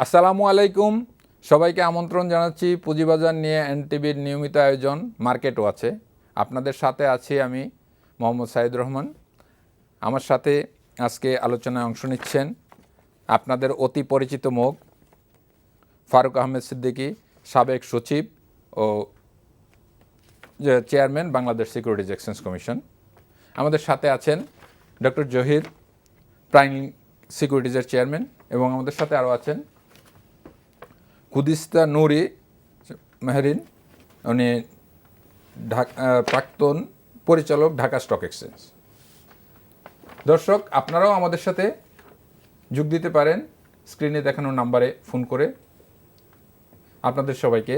আসসালামু আলাইকুম, সবাইকে আমন্ত্রণ জানাচ্ছি পুঁজিবাজার নিয়ে এনটিভির নিয়মিত আয়োজন মার্কেট ওয়াচে। আপনাদের সাথে আছি আমি মোহাম্মদ সাইদ রহমান। আমার সাথে আজকে আলোচনায় অংশ নিচ্ছেন আপনাদের অতি পরিচিত মুখ ফারুক আহমেদ সিদ্দিকী, সাবেক সচিব ও chairman Bangladesh securities exchange commission. আমাদের সাথে আছেন ডক্টর জহির, প্রাইম সিকিউরিটিজের চেয়ারম্যান, এবং আমাদের সাথে আরও আছেন কুদিস্তা নুরি মেহরিন, উনি প্রাক্তন পরিচালক, ঢাকা স্টক এক্সচেঞ্জ। দর্শক, আপনারাও আমাদের সাথে যোগ দিতে পারেন স্ক্রিনে দেখানো নাম্বারে ফোন করে। আপনাদের সবাইকে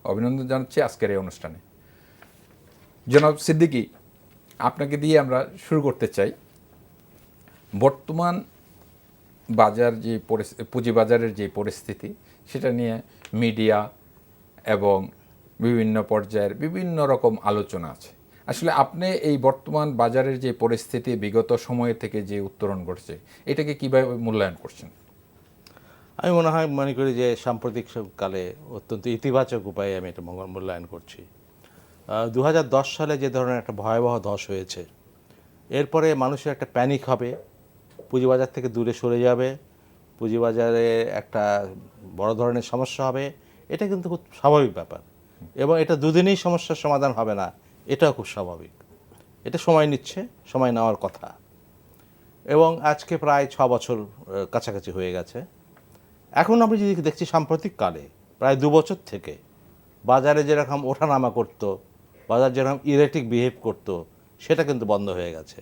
অভিনন্দন জানাচ্ছি আজকের এই অনুষ্ঠানে। জনাব সিদ্দিকী, আপনাকে দিয়ে আমরা শুরু করতে চাই। বর্তমান বাজার যে পুঁজিবাজারের যে পরিস্থিতি, সেটা নিয়ে মিডিয়া এবং বিভিন্ন পর্যায়ের বিভিন্ন রকম আলোচনা আছে। আসলে আপনি এই বর্তমান বাজারের যে পরিস্থিতি, বিগত সময় থেকে যে উত্তরণ ঘটছে, এটাকে কীভাবে মূল্যায়ন করছেন? আমি মনে করি যে সাম্প্রতিক কালে অত্যন্ত ইতিবাচক উপায়ে আমি এটা মূল্যায়ন করছি। 2010 সালে যে ধরনের একটা ভয়াবহ ধস হয়েছে, এরপরে মানুষের একটা প্যানিক হবে, পুঁজিবাজার থেকে দূরে সরে যাবে, পুঁজিবাজারে একটা বড় ধরনের সমস্যা হবে। এটা কিন্তু খুব স্বাভাবিক ব্যাপার, এবং এটা দুদিনেই সমস্যার সমাধান হবে না, এটাও খুব স্বাভাবিক। এটা সময় নিচ্ছে, সময় নেওয়ার কথা। এবং আজকে প্রায় 6 বছর কাছাকাছি হয়ে গেছে। এখন আমরা যদি দেখছি সাম্প্রতিক কালে প্রায় 2 বছর থেকে বাজারে যেরকম ওঠানামা করতো, বাজার যেরকম ইরেটিক বিহেভ করতো, সেটা কিন্তু বন্ধ হয়ে গেছে।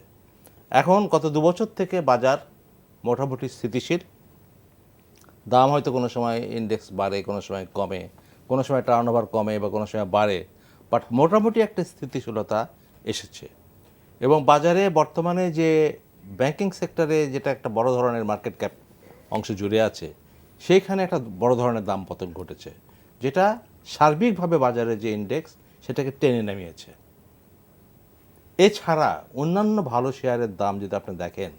এখন গত 2 বছর থেকে বাজার মোটামুটি স্থিতিশীল। দাম হয়তো কোনো সময় ইন্ডেক্স বাড়ে, কোনো সময় কমে, কোনো সময় টার্নওভার কমে বা কোনো সময় বাড়ে, বাট মোটামুটি একটা স্থিতিশীলতা এসেছে। এবং বাজারে বর্তমানে যে ব্যাংকিং সেক্টরে যেটা একটা বড় ধরনের মার্কেট ক্যাপ অংশ জুড়ে আছে, সেইখানে একটা বড় ধরনের দাম পতন ঘটেছে, যেটা সার্বিকভাবে বাজারে যে ইন্ডেক্স সেটাকে টেনে নামিয়েছে। এছাড়া অন্যান্য ভালো শেয়ারের দাম যদি আপনি দেখেন,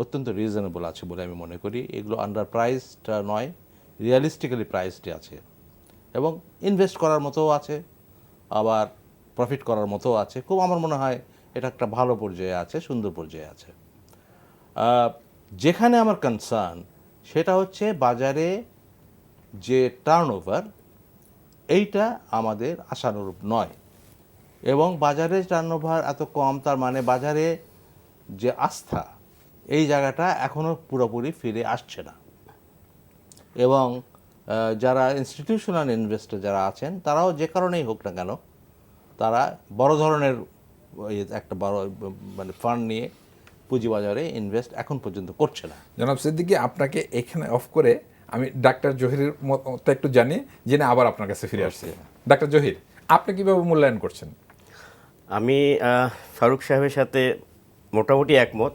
অত্যন্ত রিজনেবল আছে বলে আমি মনে করি। এগুলো আন্ডার প্রাইসটা নয়, রিয়ালিস্টিক্যালি প্রাইসটি আছে, এবং ইনভেস্ট করার মতোও আছে, আবার প্রফিট করার মতোও আছে। খুব আমার মনে হয় এটা একটা ভালো পর্যায়ে আছে, সুন্দর পর্যায়ে আছে। যেখানে আমার কনসার্ন সেটা হচ্ছে বাজারে যে টার্নওভার, এইটা আমাদের আশানুরূপ নয়। এবং বাজারে টার্নওভার এত কম, তার মানে বাজারে যে আস্থা, এই জায়গাটা এখনও পুরোপুরি ফিরে আসছে না। এবং যারা ইনস্টিটিউশনাল ইনভেস্টর যারা আছেন, তারাও যে কারণেই হোক না কেন, তারা বড় ধরনের একটা বড় ফান্ড নিয়ে পুঁজিবাজারে ইনভেস্ট এখন পর্যন্ত করছে না। জনাব সিদ্দিকী, আপনাকে এখানে অফ করে আমি ডাক্তার জহিরের মতো একটু জানি, জেনে আবার আপনার কাছে ফিরে আসছি। ডাক্তার জহির, আপনি কীভাবে মূল্যায়ন করছেন? আমি ফারুক সাহেবের সাথে মোটামুটি একমত।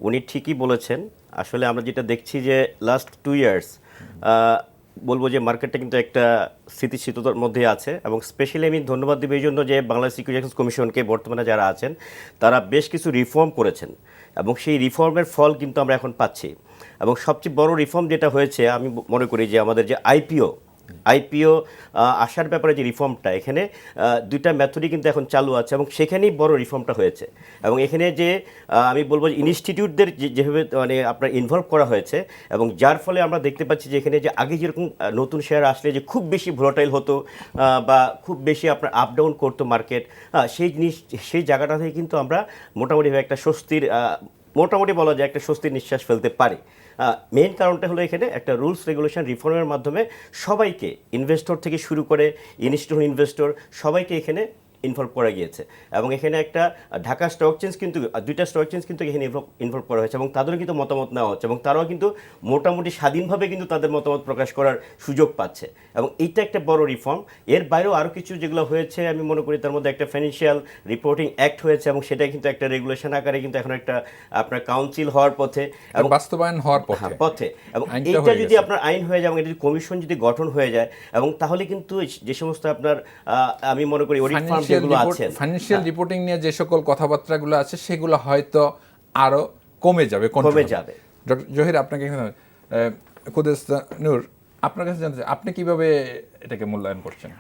উনি ঠিকই বলেছেন। আসলে আমরা যেটা দেখছি যে লাস্ট 2 ইয়ার্স বলবো যে মার্কেটটা কিন্তু একটা স্থিতিশীলতার মধ্যে আছে, এবং স্পেশালি আমি ধন্যবাদ দেব এই জন্য যে বাংলাদেশ সিকিউরিটি এক্সচেঞ্জ কমিশনকে বর্তমানে যারা আছেন তারা বেশ কিছু রিফর্ম করেছেন, এবং সেই রিফর্মের ফল কিন্তু আমরা এখন পাচ্ছি। এবং সবচেয়ে বড় রিফর্ম যেটা হয়েছে, আমি মনে করি যে আমাদের যে আইপিও আসার ব্যাপারে যে রিফর্মটা, এখানে 2টা মেথডই কিন্তু এখন চালু আছে, এবং সেখানেই বড় রিফর্মটা হয়েছে। এবং এখানে যে আমি বলবো যে ইনস্টিটিউটদের যেভাবে মানে আপনার ইনভলভ করা হয়েছে, এবং যার ফলে আমরা দেখতে পাচ্ছি যে এখানে যে আগে যেরকম নতুন শেয়ার আসলে যে খুব বেশি ভোলাটাইল হতো বা খুব বেশি আপনার আপ ডাউন করতো মার্কেট, সেই জায়গাটা থেকে কিন্তু আমরা মোটামুটিভাবে একটা মোটামুটি বলা যায় একটা স্বস্তির নিঃশ্বাস ফেলতে পারি। মেইন কারণটা হলো এখানে একটা রুলস রেগুলেশন রিফর্মের মাধ্যমে সবাইকে, ইনভেস্টর থেকে শুরু করে ইনস্টিটিউশনাল ইনভেস্টর, সবাইকে এখানে ইনভলভ করা গিয়েছে। এবং এখানে একটা ঢাকা স্টক এক্সচেঞ্জ কিন্তু 2টা স্টক এক্সচেঞ্জ কিন্তু এখানে ইনভলভ করা হয়েছে, এবং তাদেরও কিন্তু মতামত নেওয়া হচ্ছে, এবং তারাও কিন্তু মোটামুটি স্বাধীনভাবে কিন্তু তাদের মতামত প্রকাশ করার সুযোগ পাচ্ছে। এবং এইটা একটা বড় রিফর্ম। এর বাইরেও আরও কিছু যেগুলো হয়েছে আমি মনে করি, তার মধ্যে একটা ফাইন্যান্সিয়াল রিপোর্টিং অ্যাক্ট হয়েছে, এবং সেটা কিন্তু একটা রেগুলেশন আকারে কিন্তু এখন একটা আপনার কাউন্সিল হওয়ার পথে এবং বাস্তবায়ন হওয়ার পথে। এবং এইটা যদি আপনার আইন হয়ে যায়, এবং এটা যদি কমিশন যদি গঠন হয়ে যায়, এবং তাহলে কিন্তু যে সমস্ত আপনার আমি মনে করি অডিট ফার্ম যেগুলো আছে, ফাইন্যান্সিয়াল রিপোর্টিং নিয়ে যে সকল কথাবার্তাগুলো আছে, সেগুলো হয়তো আরো কমে যাবে। ডক্টর জহির, আপনাকে এখানে কুদ্দুস নূর, আপনার কাছে জানতে চাই, আপনি কিভাবে এটাকে মূল্যায়ন করছেন?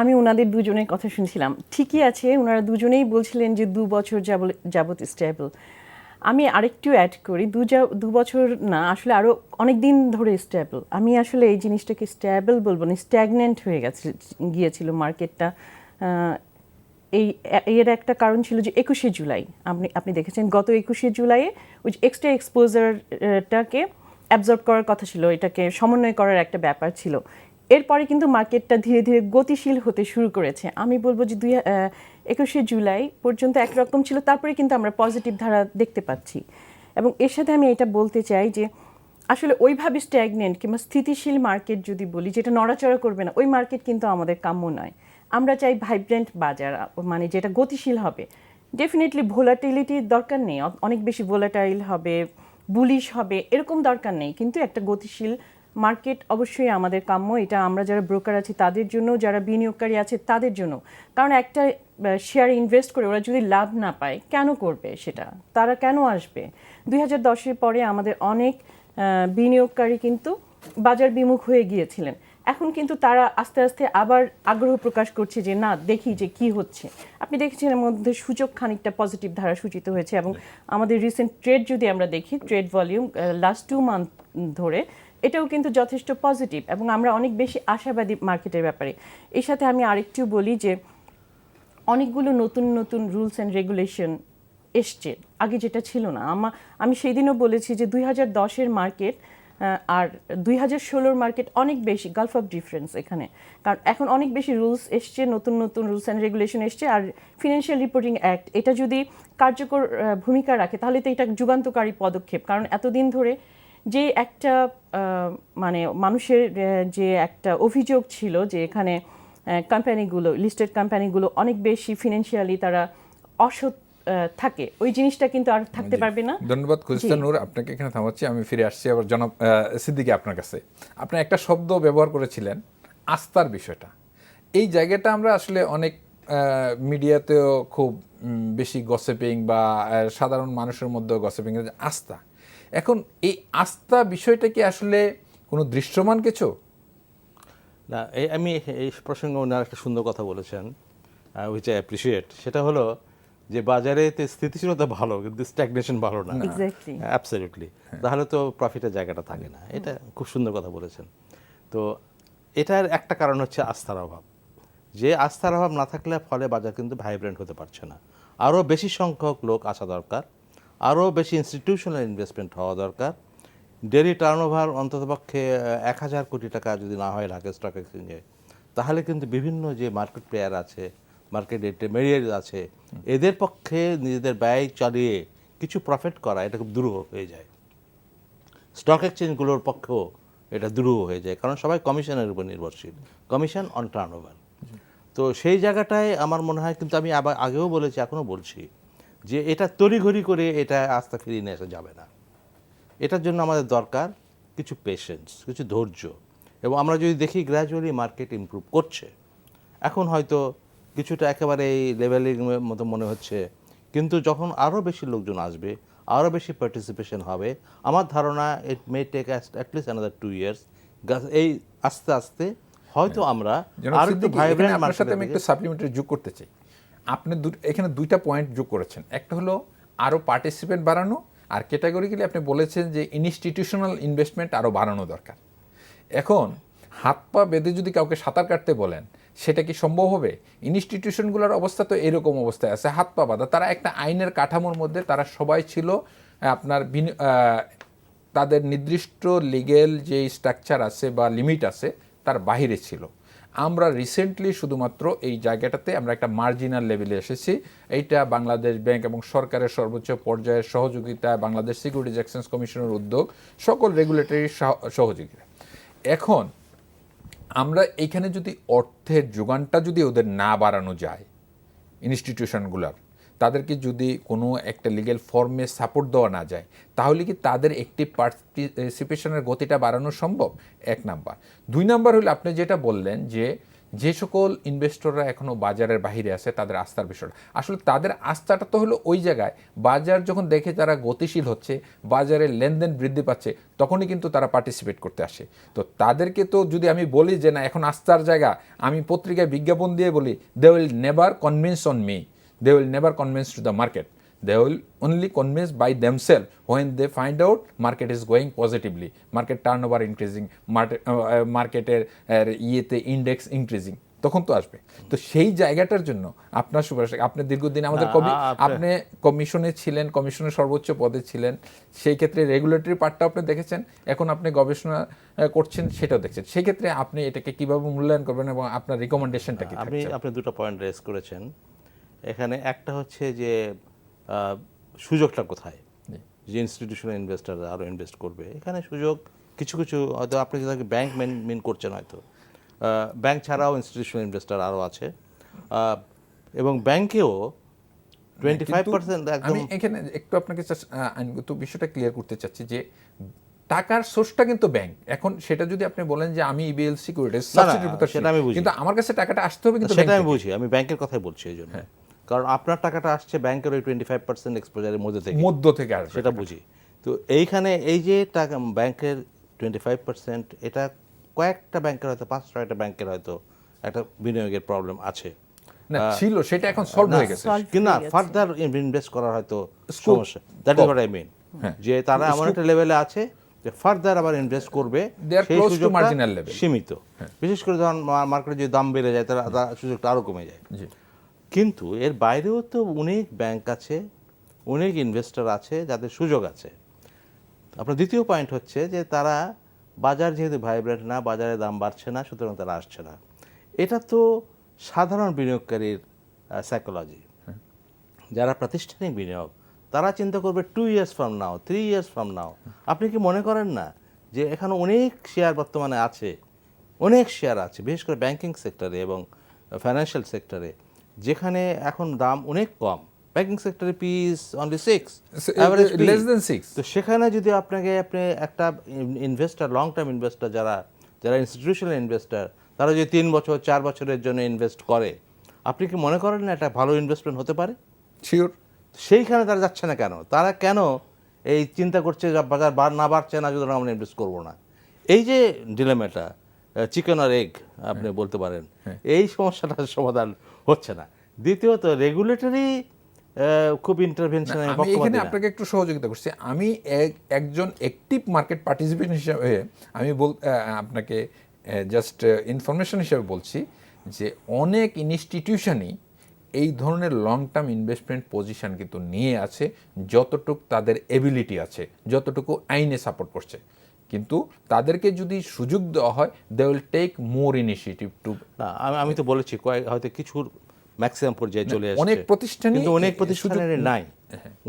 আমি ওনাদের দুজনের কথা শুনছিলাম, ঠিকই আছে, ওনারা দুজনেই বলছিলেন যে 2 বছর যাবত স্টেবল। আমি আরেকটু অ্যাড করি, 2 বছর না, আসলে আরও অনেক দিন ধরে স্টেবল। আমি আসলে এই জিনিসটাকে স্টেবল বলবো না, স্ট্যাগনেন্ট হয়ে গিয়েছিল মার্কেটটা। এর একটা কারণ ছিল যে 21শে জুলাই আপনি দেখেছেন, গত 21শে জুলাইয়ে ওই এক্সট্রা এক্সপোজারটাকে অ্যাবজর্ব করার কথা ছিল, এটাকে সমন্বয় করার একটা ব্যাপার ছিল। এরপরে কিন্তু মার্কেটটা ধীরে ধীরে গতিশীল হতে শুরু করেছে। আমি বলবো যে 21শে জুলাই পর্যন্ত একরকম ছিল, তারপরে কিন্তু আমরা পজিটিভ ধারা দেখতে পাচ্ছি। এবং এর সাথে আমি এটা বলতে চাই যে আসলে ওইভাবে স্ট্যাগনেন্ট কিংবা স্থিতিশীল মার্কেট যদি বলি, যেটা নড়াচড়া করবে না, ওই মার্কেট কিন্তু আমাদের কাম্য নয়। আমরা চাই ভাইব্রেন্ট বাজার, মানে যেটা গতিশীল হবে। ডেফিনেটলি ভোলাটিলিটির দরকার নেই, অনেক বেশি ভোলাটাইল হবে, বুলিশ হবে, এরকম দরকার নেই, কিন্তু একটা গতিশীল মার্কেট অবশ্যই আমাদের কাম্য। এটা আমরা যারা ব্রোকার আছি তাদের জন্য, যারা বিনিয়োগকারী আছে তাদের জন্য। কারণ একটা শেয়ার ইনভেস্ট করে ওরা যদি লাভ না পায়, কেন করবে সেটা? তারা কেন আসবে? 2010-এর পরে আমাদের অনেক বিনিয়োগকারী কিন্তু বাজার বিমুখ হয়ে গিয়েছিলেন। এখন কিন্তু তারা আস্তে আস্তে আবার আগ্রহ প্রকাশ করছে যে না, দেখি যে কি হচ্ছে। আপনি দেখেছেন এর মধ্যে সূচক খানিকটা পজিটিভ ধারা সূচিত হয়েছে, এবং আমাদের রিসেন্ট ট্রেড যদি আমরা দেখি, ট্রেড ভলিউম লাস্ট 2 মান্থ ধরে এটাও কিন্তু যথেষ্ট পজিটিভ, এবং আমরা অনেক বেশি আশাবাদী মার্কেটের ব্যাপারে। এর সাথে আমি আরেকটু বলি যে অনেকগুলো নতুন নতুন রুলস অ্যান্ড রেগুলেশন এসছে, আগে যেটা ছিল না। আমি সেই দিনও বলেছি যে 2010-এর মার্কেট আর 2016-র মার্কেট অনেক বেশি গালফ অফ ডিফারেন্স এখানে। কারণ এখন অনেক বেশি রুলস এসছে, নতুন নতুন রুলস অ্যান্ড রেগুলেশন এসছে। আর ফিনান্সিয়াল রিপোর্টিং অ্যাক্ট এটা যদি কার্যকর ভূমিকা রাখে, তাহলে তো এটা যুগান্তকারী পদক্ষেপ। কারণ এতদিন ধরে যে একটা মানে মানুষের যে একটা অভিযোগ ছিল যে এখানে কোম্পানিগুলো, লিস্টেড কোম্পানিগুলো অনেক বেশি ফিনান্সিয়ালি তারা অসৎ থাকে, ওই জিনিসটা কিন্তু আর থাকতে পারবে না। ধন্যবাদ কুদ্দুস নূর, আপনাকে এখানে থামাচ্ছি। আমি ফিরে আসছি আবার জনাব সিদ্দিকী আপনার কাছে। আপনি একটা শব্দ ব্যবহার করেছিলেন, আস্থার বিষয়টা। এই জায়গাটা আমরা আসলে অনেক মিডিয়াতেও খুব বেশি গসিপিং বা সাধারণ মানুষের মধ্যেও গসিপিং, আস্থা। এখন এই আস্থা বিষয়টা কি আসলে কোনো দৃশ্যমান কিছু? না, আমি এই প্রসঙ্গে ওনার একটা সুন্দর কথা বলেছেন, উইচ আই অ্যাপ্রিসিয়েট। সেটা হলো যে বাজারে স্থিতিশীলতা ভালো, কিন্তু স্ট্যাগনেশন ভালো না। Exactly, absolutely. তাহলে তো প্রফিটের জায়গাটা থাকে না। এটা খুব সুন্দর কথা বলেছেন। তো এটার একটা কারণ হচ্ছে আস্থার অভাব। যে আস্থার অভাব না থাকলে ফলে বাজার কিন্তু ভাইব্রেন্ট হতে পারছে না। আরও বেশি সংখ্যক লোক আসা দরকার, আরও বেশি ইনস্টিটিউশনাল ইনভেস্টমেন্ট হওয়া দরকার। ডেইলি টার্নওভার অন্ততপক্ষে 1000 কোটি টাকা যদি না হয় ঢাকা স্টক এক্সচেঞ্জে, তাহলে কিন্তু বিভিন্ন যে মার্কেট প্লেয়ার আছে, মার্কেট ইন্টারমিডিয়েট আছে, এদের পক্ষে নিজেদের ব্যয় চালিয়ে কিছু প্রফিট করা এটা খুব দুরূহ হয়ে যায়। স্টক এক্সচেঞ্জগুলোর পক্ষেও এটা দুরূহ হয়ে যায়, কারণ সবাই কমিশনের উপর নির্ভরশীল, কমিশন অন টার্নওভার। তো সেই জায়গাটায় আমার মনে হয়, কিন্তু আমি আবার আগেও বলেছি, এখনও বলছি, যে এটা তড়িঘড়ি করে এটা আস্থা ফিরিয়ে নিয়ে আসা যাবে না। এটার জন্য আমাদের দরকার কিছু পেশেন্স, কিছু ধৈর্য। এবং আমরা যদি দেখি গ্র্যাজুয়ালি মার্কেট ইমপ্রুভ করছে, এখন হয়তো কিছুটা একেবারে এই লেভেলের মতো মনে হচ্ছে, কিন্তু যখন আরও বেশি লোকজন আসবে, আরও বেশি পার্টিসিপেশন হবে, আমার ধারণা it may take at least another 2 years। এই আস্তে আস্তে হয়তো আমরা জনাব আর একটু সিদ্দিকী, ভাইব্রেন্ট এখানে আপনার সাথে আমি মার্কেট। একটু সাপ্লিমেন্টারি যোগ করতে চাই। আপনি এখানে 2টা পয়েন্ট যোগ করেছেন। একটা হলো আরও পার্টিসিপেন্ট বাড়ানো, আর ক্যাটাগরিক্যালি আপনি বলেছেন যে ইনস্টিটিউশনাল ইনভেস্টমেন্ট আরও বাড়ানো দরকার। এখন হাত পা বেঁধে যদি কাউকে সাঁতার কাটতে বলেন, সেটা কি সম্ভব হবে? ইনস্টিটিউশনগুলোর অবস্থা তো এরকম অবস্থায় আছে, হাত পা বাঁধা। তারা একটা আইনের কাঠামোর মধ্যে, তারা সবাই ছিল আপনার তাদের নির্দিষ্ট লিগেল যে স্ট্রাকচার আছে বা লিমিট আছে তার বাহিরে ছিল। আমরা রিসেন্টলি শুধুমাত্র এই জায়গাটাতে আমরা একটা মার্জিনাল লেভেলে এসেছি। এইটা বাংলাদেশ ব্যাংক এবং সরকারের সর্বোচ্চ পর্যায়ের সহযোগিতা, বাংলাদেশ সিকিউরিটিজ এক্সচেঞ্জ কমিশনের উদ্যোগ, সকল রেগুলেটরি সহযোগিতা। এখন আমরা এইখানে যদি অর্থের যোগানটা যদি ওদের না বাড়ানো যায়, ইনস্টিটিউশনগুলোর, তাদেরকে যদি কোনো একটা লিগ্যাল ফর্মে সাপোর্ট দেওয়া না যায়, তাহলে কি তাদের অ্যাক্টিভ পার্টিসিপেশনের গতিটা বাড়ানো সম্ভব? 1 নাম্বার। 2 নাম্বার হলো আপনি যেটা বললেন যে যে সকল ইনভেস্টররা এখনও বাজারের বাইরে আছে তাদের আস্থার বিষয়টা আসলে তাদের আস্থাটা তো হলো ওই জায়গায় বাজার যখন দেখে তারা গতিশীল হচ্ছে, বাজারের লেনদেন বৃদ্ধি পাচ্ছে, তখনই কিন্তু তারা পার্টিসিপেট করতে আসে। তো তাদেরকে তো যদি আমি বলি যে না এখন আস্থার জায়গা, আমি পত্রিকায় বিজ্ঞাপন দিয়ে বলি they will never convince on me, they will never convince to the market, they will only convince by themselves when they find out market is going positively, market turnover increasing, মার্কেটের ইয়েতে ইন্ডেক্স ইনক্রিজিং, তখন তো আসবে। তো সেই জায়গাটার জন্য আপনার সুপারিশ, আপনি দীর্ঘদিন আমাদের আপনি কমিশনে ছিলেন, কমিশনের সর্বোচ্চ পদে ছিলেন, সেই ক্ষেত্রে রেগুলেটরি পার্টটা আপনি দেখেছেন, এখন আপনি গবেষণা করছেন সেটাও দেখছেন, সেই ক্ষেত্রে আপনি এটাকে কিভাবে মূল্যায়ন করবেন এবং আপনার রিকমেন্ডেশনটা কি থাকছে? আপনি দুটো পয়েন্ট রেজ করেছেন এখানে। একটা হচ্ছে যে সুযোগটা কোথায়, যে ইনস্টিটিউশনাল ইনভেস্টাররা আরও ইনভেস্ট করবে, এখানে সুযোগ কিছু কিছু হয়তো আপনি যেটাকে ব্যাংক মেন করছেন, হয়তো ব্যাংক ছাড়াও ইনস্টিটিউশনাল ইনভেস্টার আরও আছে, এবং ব্যাংকেও 25% একদম। আমি এখানে একটু আপনাকে আইনগত বিষয়টা ক্লিয়ার করতে চাচ্ছি যে টাকার সোর্সটা কিন্তু ব্যাংক। এখন সেটা যদি আপনি বলেন যে আমি ইবিএল সিকিউরিটিজ সেটা আমি বুঝি, কিন্তু আমার কাছে টাকাটা আসতে হবে কিন্তু সেটা আমি বুঝি, আমি ব্যাংকের কথাই বলছি এই জন্য, কারণ আপনার টাকাটা আসছে ব্যাংকের ওই 25% এক্সপোজারের মধ্যে থেকে আসবে, সেটা বুঝি। তো এইখানে এই যে টাকা ব্যাংকের 25%, এটা কয়েকটা ব্যাংকের হয়তো 5-6টা ব্যাংকের হয়তো একটা বিনিয়োগের প্রবলেম আছে, না ছিল, সেটা এখন সলভ হয়ে গেছে, কিনা ফার্দার ইনভেস্ট করার হয়তো সমস্যা। That is what I mean, যে তারা এমন একটা লেভেলে আছে যে ফার্দার আবার ইনভেস্ট করবে, সেই সুযোগটা সীমিত। বিশেষ করে যখন মার্কেটে যে দাম বেড়ে যায় তারা সুযোগটা আরও কমে যায়। কিন্তু এর বাইরেও তো অনেক ব্যাংক আছে, অনেক ইনভেস্টর আছে যাদের সুযোগ আছে। আপনার দ্বিতীয় পয়েন্ট হচ্ছে যে তারা বাজার যেহেতু ভাইব্রেন্ট না, বাজারে দাম বাড়ছে না, সুতরাং তারা আসছে না। এটা তো সাধারণ বিনিয়োগকারীর সাইকোলজি। যারা প্রাতিষ্ঠানিক বিনিয়োগ তারা চিন্তা করবে 2 years from now, 3 years from now। আপনি কি মনে করেন না যে এখানে অনেক শেয়ার বর্তমানে আছে, অনেক শেয়ার আছে বিশেষ করে ব্যাংকিং সেক্টরে এবং ফাইন্যান্সিয়াল সেক্টরে, যেখানে এখন দাম অনেক কম। ব্যাংকিং সেক্টরে P is only 6, average less than 6। তো সেখানে যদি আপনি একটা ইনভেস্টার, লং টার্ম ইনভেস্টার, যারা ইনস্টিটিউশনাল ইনভেস্টার, তারা যদি 3 বছর 4 বছরের জন্য ইনভেস্ট করে, আপনি কি মনে করেন না এটা ভালো ইনভেস্টমেন্ট হতে পারে? শিওর। সেইখানে তারা যাচ্ছে না কেন? তারা কেন এই চিন্তা করছে যে বাজার না বাড়ছে না, যদি আমরা ইনভেস্ট করবো না? এই যে ডিলেমাটা, চিকেন আর এগ আপনি বলতে পারেন, এই সমস্যাটার সমাধান হচ্ছে না। দ্বিতীয়ত রেগুলেটরি খুব ইন্টারভেনশন। আমি এখানে আপনাকে একটু সহযোগিতা করছি। আমি একজন অ্যাক্টিভ মার্কেট পার্টিসিপেন্ট হিসাবে আমি আপনাকে জাস্ট ইনফরমেশন হিসাবে বলছি যে অনেক ইনস্টিটিউশনই এই ধরনের লং টার্ম ইনভেস্টমেন্ট পজিশন কিন্তু নিয়ে আছে, যতটুকু তাদের এবিলিটি আছে, যতটুকু আইনে সাপোর্ট করছে। কিন্তু তাদেরকে যদি সুযোগ দেওয়া হয়, they will take more initiative too. আমি তো বলেছি হয়তো কিছুর ম্যাক্সিমাম পর্যায়ে চলে আসছে, অনেক প্রতিষ্ঠানে, কিন্তু অনেক প্রতিষ্ঠানের নাই।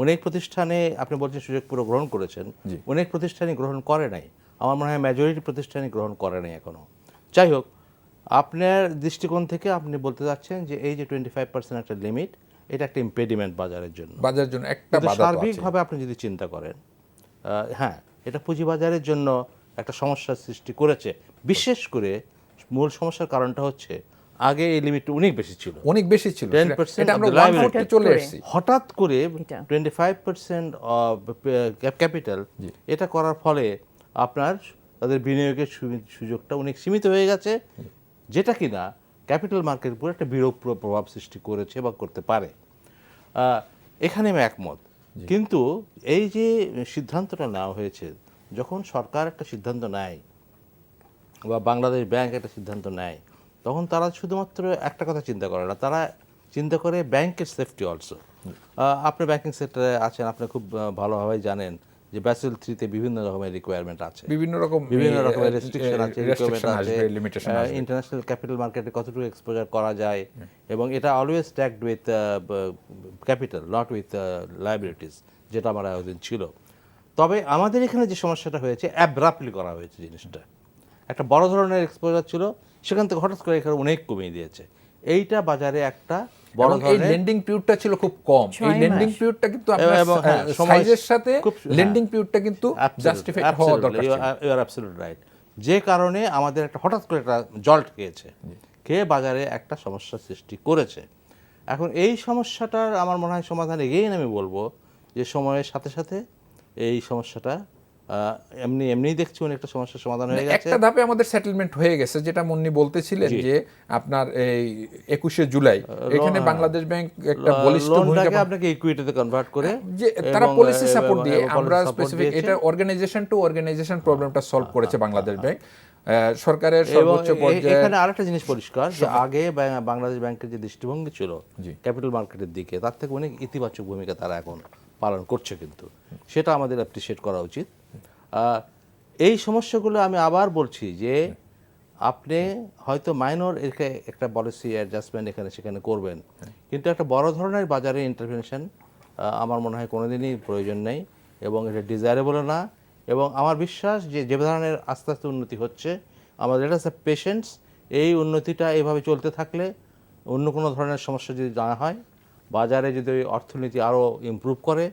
অনেক প্রতিষ্ঠানে আপনি বলছেন সুযোগ পুরো গ্রহণ করেছেন, অনেক প্রতিষ্ঠানই গ্রহণ করে নাই। আমার মনে হয় মেজরিটি প্রতিষ্ঠানই গ্রহণ করে নাই এখনো। যাই হোক, আপনার দৃষ্টিকোণ থেকে আপনি বলতে যাচ্ছেন যে এই যে 25% একটা লিমিট, এটা একটা ইম্পেডিমেন্ট বাজারের জন্য একটা বাধা। সার্বিকভাবে আপনি যদি চিন্তা করেন, হ্যাঁ, এটা পুঁজিবাজারের জন্য একটা সমস্যার সৃষ্টি করেছে। বিশেষ করে মূল সমস্যার কারণটা হচ্ছে আগে এই লিমিটটা অনেক বেশি ছিল, 10% আমরা 140 চলে এসেছি। হঠাৎ করে 25% অফ ক্যাপিটাল, এটা করার ফলে আপনার তাদের বিনিয়োগের সুযোগটা অনেক সীমিত হয়ে গেছে, যেটা কিনা ক্যাপিটাল মার্কেটের উপর একটা বিরূপ প্রভাব সৃষ্টি করেছে বা করতে পারে। এখানে আমি একমত। কিন্তু এই যে সিদ্ধান্তটা নেওয়া হয়েছে, যখন সরকার একটা সিদ্ধান্ত নেয় বা বাংলাদেশ ব্যাংক একটা সিদ্ধান্ত নেয়, তখন তারা শুধুমাত্র একটা কথা চিন্তা করে না, তারা চিন্তা করে ব্যাংকের সেফটি অলসো। আপনি ব্যাংকিং সেক্টরে আছেন, আপনি খুব ভালোভাবে জানেন যে ব্যাসেল 3-তে বিভিন্ন রকমের রিকোয়ারমেন্ট আছে, বিভিন্ন রকমের রেস্ট্রিকশন আছে, রিকোয়ারমেন্ট আছে, ইন্টারন্যাশনাল ক্যাপিটাল মার্কেটে কতটুকু এক্সপোজার করা যায়, এবং এটা always tagged with capital, not with liabilities, যেটা আমার এতদিন ছিল। তবে আমাদের এখানে যে সমস্যাটা হয়েছে, অ্যাব্রাপ্টলি করা হয়েছে জিনিসটা। একটা বড় ধরনের এক্সপোজার ছিল, সেখান থেকে হঠাৎ করে এখানে অনেক কমিয়ে দিয়েছে। এইটা বাজারে একটা বড় ধরনের লেন্ডিং পিরিয়ডটা ছিল খুব কম। এই লেন্ডিং পিরিয়ডটা কিন্তু আপনার সাইজের সাথে লেন্ডিং পিরিয়ডটা কিন্তু জাস্টিফাই হওয়া দরকার ছিল। You are absolutely right. যে কারণে আমাদের একটা হঠাৎ করে একটা জল্ট খেয়েছে। বাজারে একটা সমস্যার সৃষ্টি করেছে। এখন এই সমস্যাটার আমার মনে হয় সমাধান এগেইন আমি বলবো যে সময়ের সাথে সাথে এই সমস্যাটা এমনিই দেখছি অনেকটা সমস্যার সমাধান হয়ে গেছে। একটা ধাপে আমাদের সেটেলমেন্ট হয়ে গেছে, যেটা মুন্নি বলতেছিলেন যে আপনার এই 21শে জুলাই এখানে বাংলাদেশ ব্যাংক একটা বলিষ্ঠ ভূমিকা লোনটাকে আপনাকে ইকুইটিতে কনভার্ট করে যে তারা এবং, পলিসি সাপোর্ট দিয়ে এবং আমরা policy support স্পেসিফিক দিয়েছে। এটা অর্গানাইজেশন টু অর্গানাইজেশন প্রবলেমটা সলভ করেছে বাংলাদেশ ব্যাংক। সরকারের এবং সর্বোচ্চ পর্যায়ে এখানে আরেকটা জিনিস পরিষ্কার যে আগে বাংলাদেশ ব্যাংকের যে দৃষ্টিভঙ্গি ছিল ক্যাপিটাল মার্কেটের দিকে, তার থেকে অনেক ইতিবাচক ভূমিকা তারা এখন পালন করছে, কিন্তু সেটা আমাদের অ্যাপ্রিসিয়েট করা উচিত। এই সমস্যাগুলো আমি আবার বলছি যে আপনি হয়তো মাইনর একটা পলিসি অ্যাডজাস্টমেন্ট এখানে সেখানে করবেন, কিন্তু একটা বড় ধরনের বাজারে ইন্টারভেনশন আমার মনে হয় কোনোদিনই প্রয়োজন নেই এবং এটা ডিজায়ারেবল না। এবং আমার বিশ্বাস যে যে ধরনের আস্তে আস্তে উন্নতি হচ্ছে, আমাদের এটা পেশেন্স, এই উন্নতিটা এইভাবে চলতে থাকলে অন্য কোনো ধরনের সমস্যা যদি না হয়, বাজারে যদি অর্থনীতি আরও ইমপ্রুভ করে,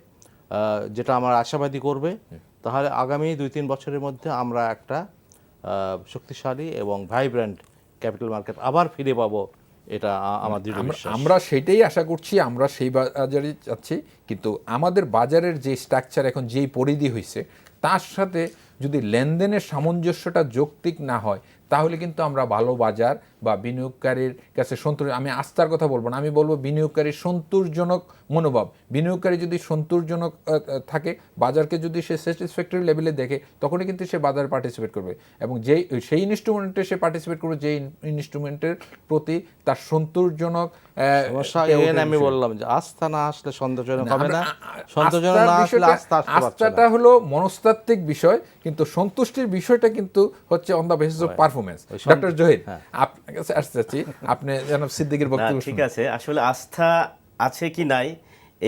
যেটা আমার আশাবাদী করবে, তাহলে আগামী 2-3 বছরের মধ্যে আমরা একটা শক্তিশালী এবং ভাইব্রেন্ট ক্যাপিটাল মার্কেট আবার ফিরে পাবো, এটা আমার দৃঢ় বিশ্বাস। আমরা সেটাই আশা করছি, আমরা সেই বাজারে যাচ্ছি। কিন্তু আমাদের বাজারের যে স্ট্রাকচার এখন যেই পরিধি হয়েছে, তার সাথে যদি লেনদেনের সামঞ্জস্যটা যৌক্তিক না হয়, তাহলে কিন্তু আমরা ভালো বাজার বা বিনিয়োগকারীর কাছে আমি আস্থার কথা বলবো না, আমি বলবো বিনিয়োগকারীর সন্তোষজনক মনোভাব। বিনিয়োগকারী যদি সন্তোষজনক থাকে, বাজারকে যদি সে স্যাটিসফ্যাক্টরি লেভেলে দেখে, তখনই কিন্তু সে বাজারে পার্টিসিপেট করবে এবং সেই ইনস্ট্রুমেন্টে সে পার্টিসিপেট করবে যে ইনস্ট্রুমেন্টের প্রতি তার সন্তোষজনক। আমি বললাম যে আস্থা না আসলে সন্তোষজনক হবে না, সন্তোষজনক না আসলে আস্থাটা হলো মনস্তাত্ত্বিক বিষয়, কিন্তু সন্তুষ্টির বিষয়টা কিন্তু হচ্ছে on the basis of performance. Doctor Zahir, আপনার কাছে আসতে চাচ্ছি, আপনি জনাব সিদ্দিকীর বক্তব্য। ঠিক আছে, আসলে আস্থা আছে কি নাই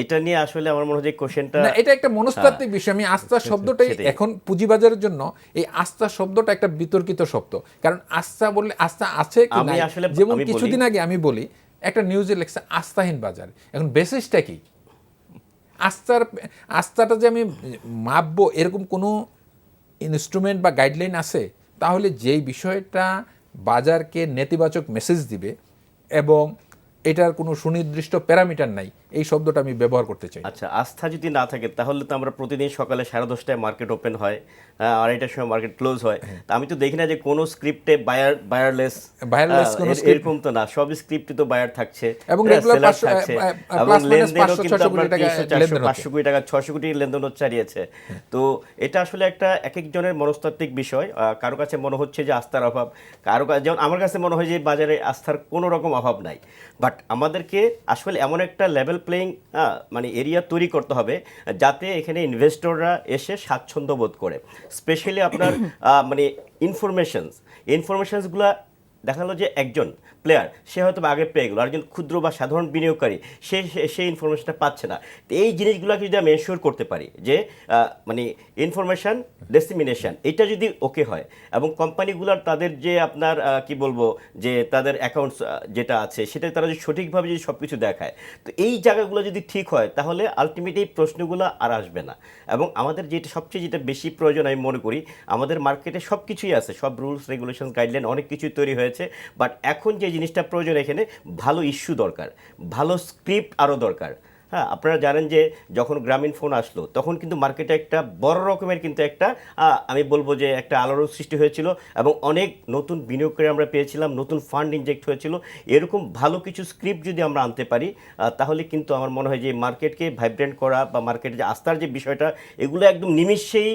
এটা নিয়ে আসলে আমার মনে হয় যে কোশ্চেনটা, এটা একটা মনস্তাত্ত্বিক বিষয়। আমি আস্থা শব্দটাই এখন পুঁজিবাজারের জন্য এই আস্থা শব্দটা একটা বিতর্কিত শব্দ, কারণ আস্থা বললে আস্থা আছে কি নাই, যেমন কিছুদিন আগে আমি বলি একটা নিউজে লেখছে আস্থাহীন বাজার। এখন বেসিসটা কি? আস্থাটা যে আমি মাপবো এরকম কোনো ইনস্ট্রুমেন্ট বা গাইডলাইন আছে? তাহলে যেই বিষয়টা বাজারকে নেতিবাচক মেসেজ দিবে এবং এটার কোনো সুনির্দিষ্ট প্যারামিটার নাই, এই শব্দটা আমি ব্যবহার করতে চাই। আচ্ছা, আস্থা যদি না থাকে তাহলে তো আমরা প্রতিদিন সকালে 10:30টায় মার্কেট ওপেন হয়, 2:30টার সময় মার্কেট ক্লোজ হয়, তা আমি তো দেখি না যে কোনো স্ক্রিপ্টে বায়ারলেস এরকম তো না, সব স্ক্রিপ্টে তো বায়ার থাকছে এবং রেগুলার 500 কোটি টাকা 600 কোটি লেনদেন চালিয়েছে। তো এটা আসলে একটা এক একজনের মনস্তাত্ত্বিক বিষয়। কারো কাছে মনে হচ্ছে যে আস্থার অভাব, কারো কাছে, যেমন আমার কাছে মনে হয় যে বাজারে আস্থার কোনো রকম অভাব নাই। বাট আমাদেরকে আসলে এমন একটা লেভেল প্লেইং মানে এরিয়া তৈরি করতে হবে যাতে এখানে ইনভেস্টররা এসে স্বাচ্ছন্দ্য বোধ করে। স্পেশালি আপনার মানে ইনফরমেশনসগুলো দেখালো যে একজন প্লেয়ার সে হয়তো আগে পেয়ে গেল, আর একজন ক্ষুদ্র বা সাধারণ বিনিয়োগকারী সেই ইনফরমেশনটা পাচ্ছে না। তো এই জিনিসগুলোকে যদি আমি এনশিওর করতে পারি যে মানে ইনফরমেশন ডেসিমিনেশন এটা যদি ওকে হয় এবং কোম্পানিগুলোর তাদের যে আপনার কি বলবো যে তাদের অ্যাকাউন্টস যেটা আছে সেটা তারা যদি সঠিকভাবে যদি সব কিছু দেখায়, তো এই জায়গাগুলো যদি ঠিক হয় তাহলে আলটিমেটলি এই প্রশ্নগুলো আর আসবে না। এবং আমাদের যেটা বেশি প্রয়োজন আমি মনে করি, আমাদের মার্কেটে সব কিছুই আছে, সব রুলস রেগুলেশন গাইডলাইন অনেক কিছুই তৈরি হয়েছে, বাট এখন যে জিনিসটা প্রয়োজন এখানে ভালো ইস্যু দরকার, ভালো স্ক্রিপ্ট আরও দরকার। হ্যাঁ, আপনারা জানেন যে যখন গ্রামীণ ফোন আসলো তখন কিন্তু মার্কেটে একটা বড় রকমের কিন্তু একটা আমি বলবো যে একটা আলোড়ন সৃষ্টি হয়েছিল এবং অনেক নতুন বিনিয়োগকারী আমরা পেয়েছিলাম, নতুন ফান্ড ইনজেক্ট হয়েছিল। এরকম ভালো কিছু স্ক্রিপ্ট যদি আমরা আনতে পারি তাহলে কিন্তু আমার মনে হয় যে মার্কেটকে ভাইব্রেন্ট করা বা মার্কেটে যে আস্থার যে বিষয়টা এগুলো একদম নিমিষেই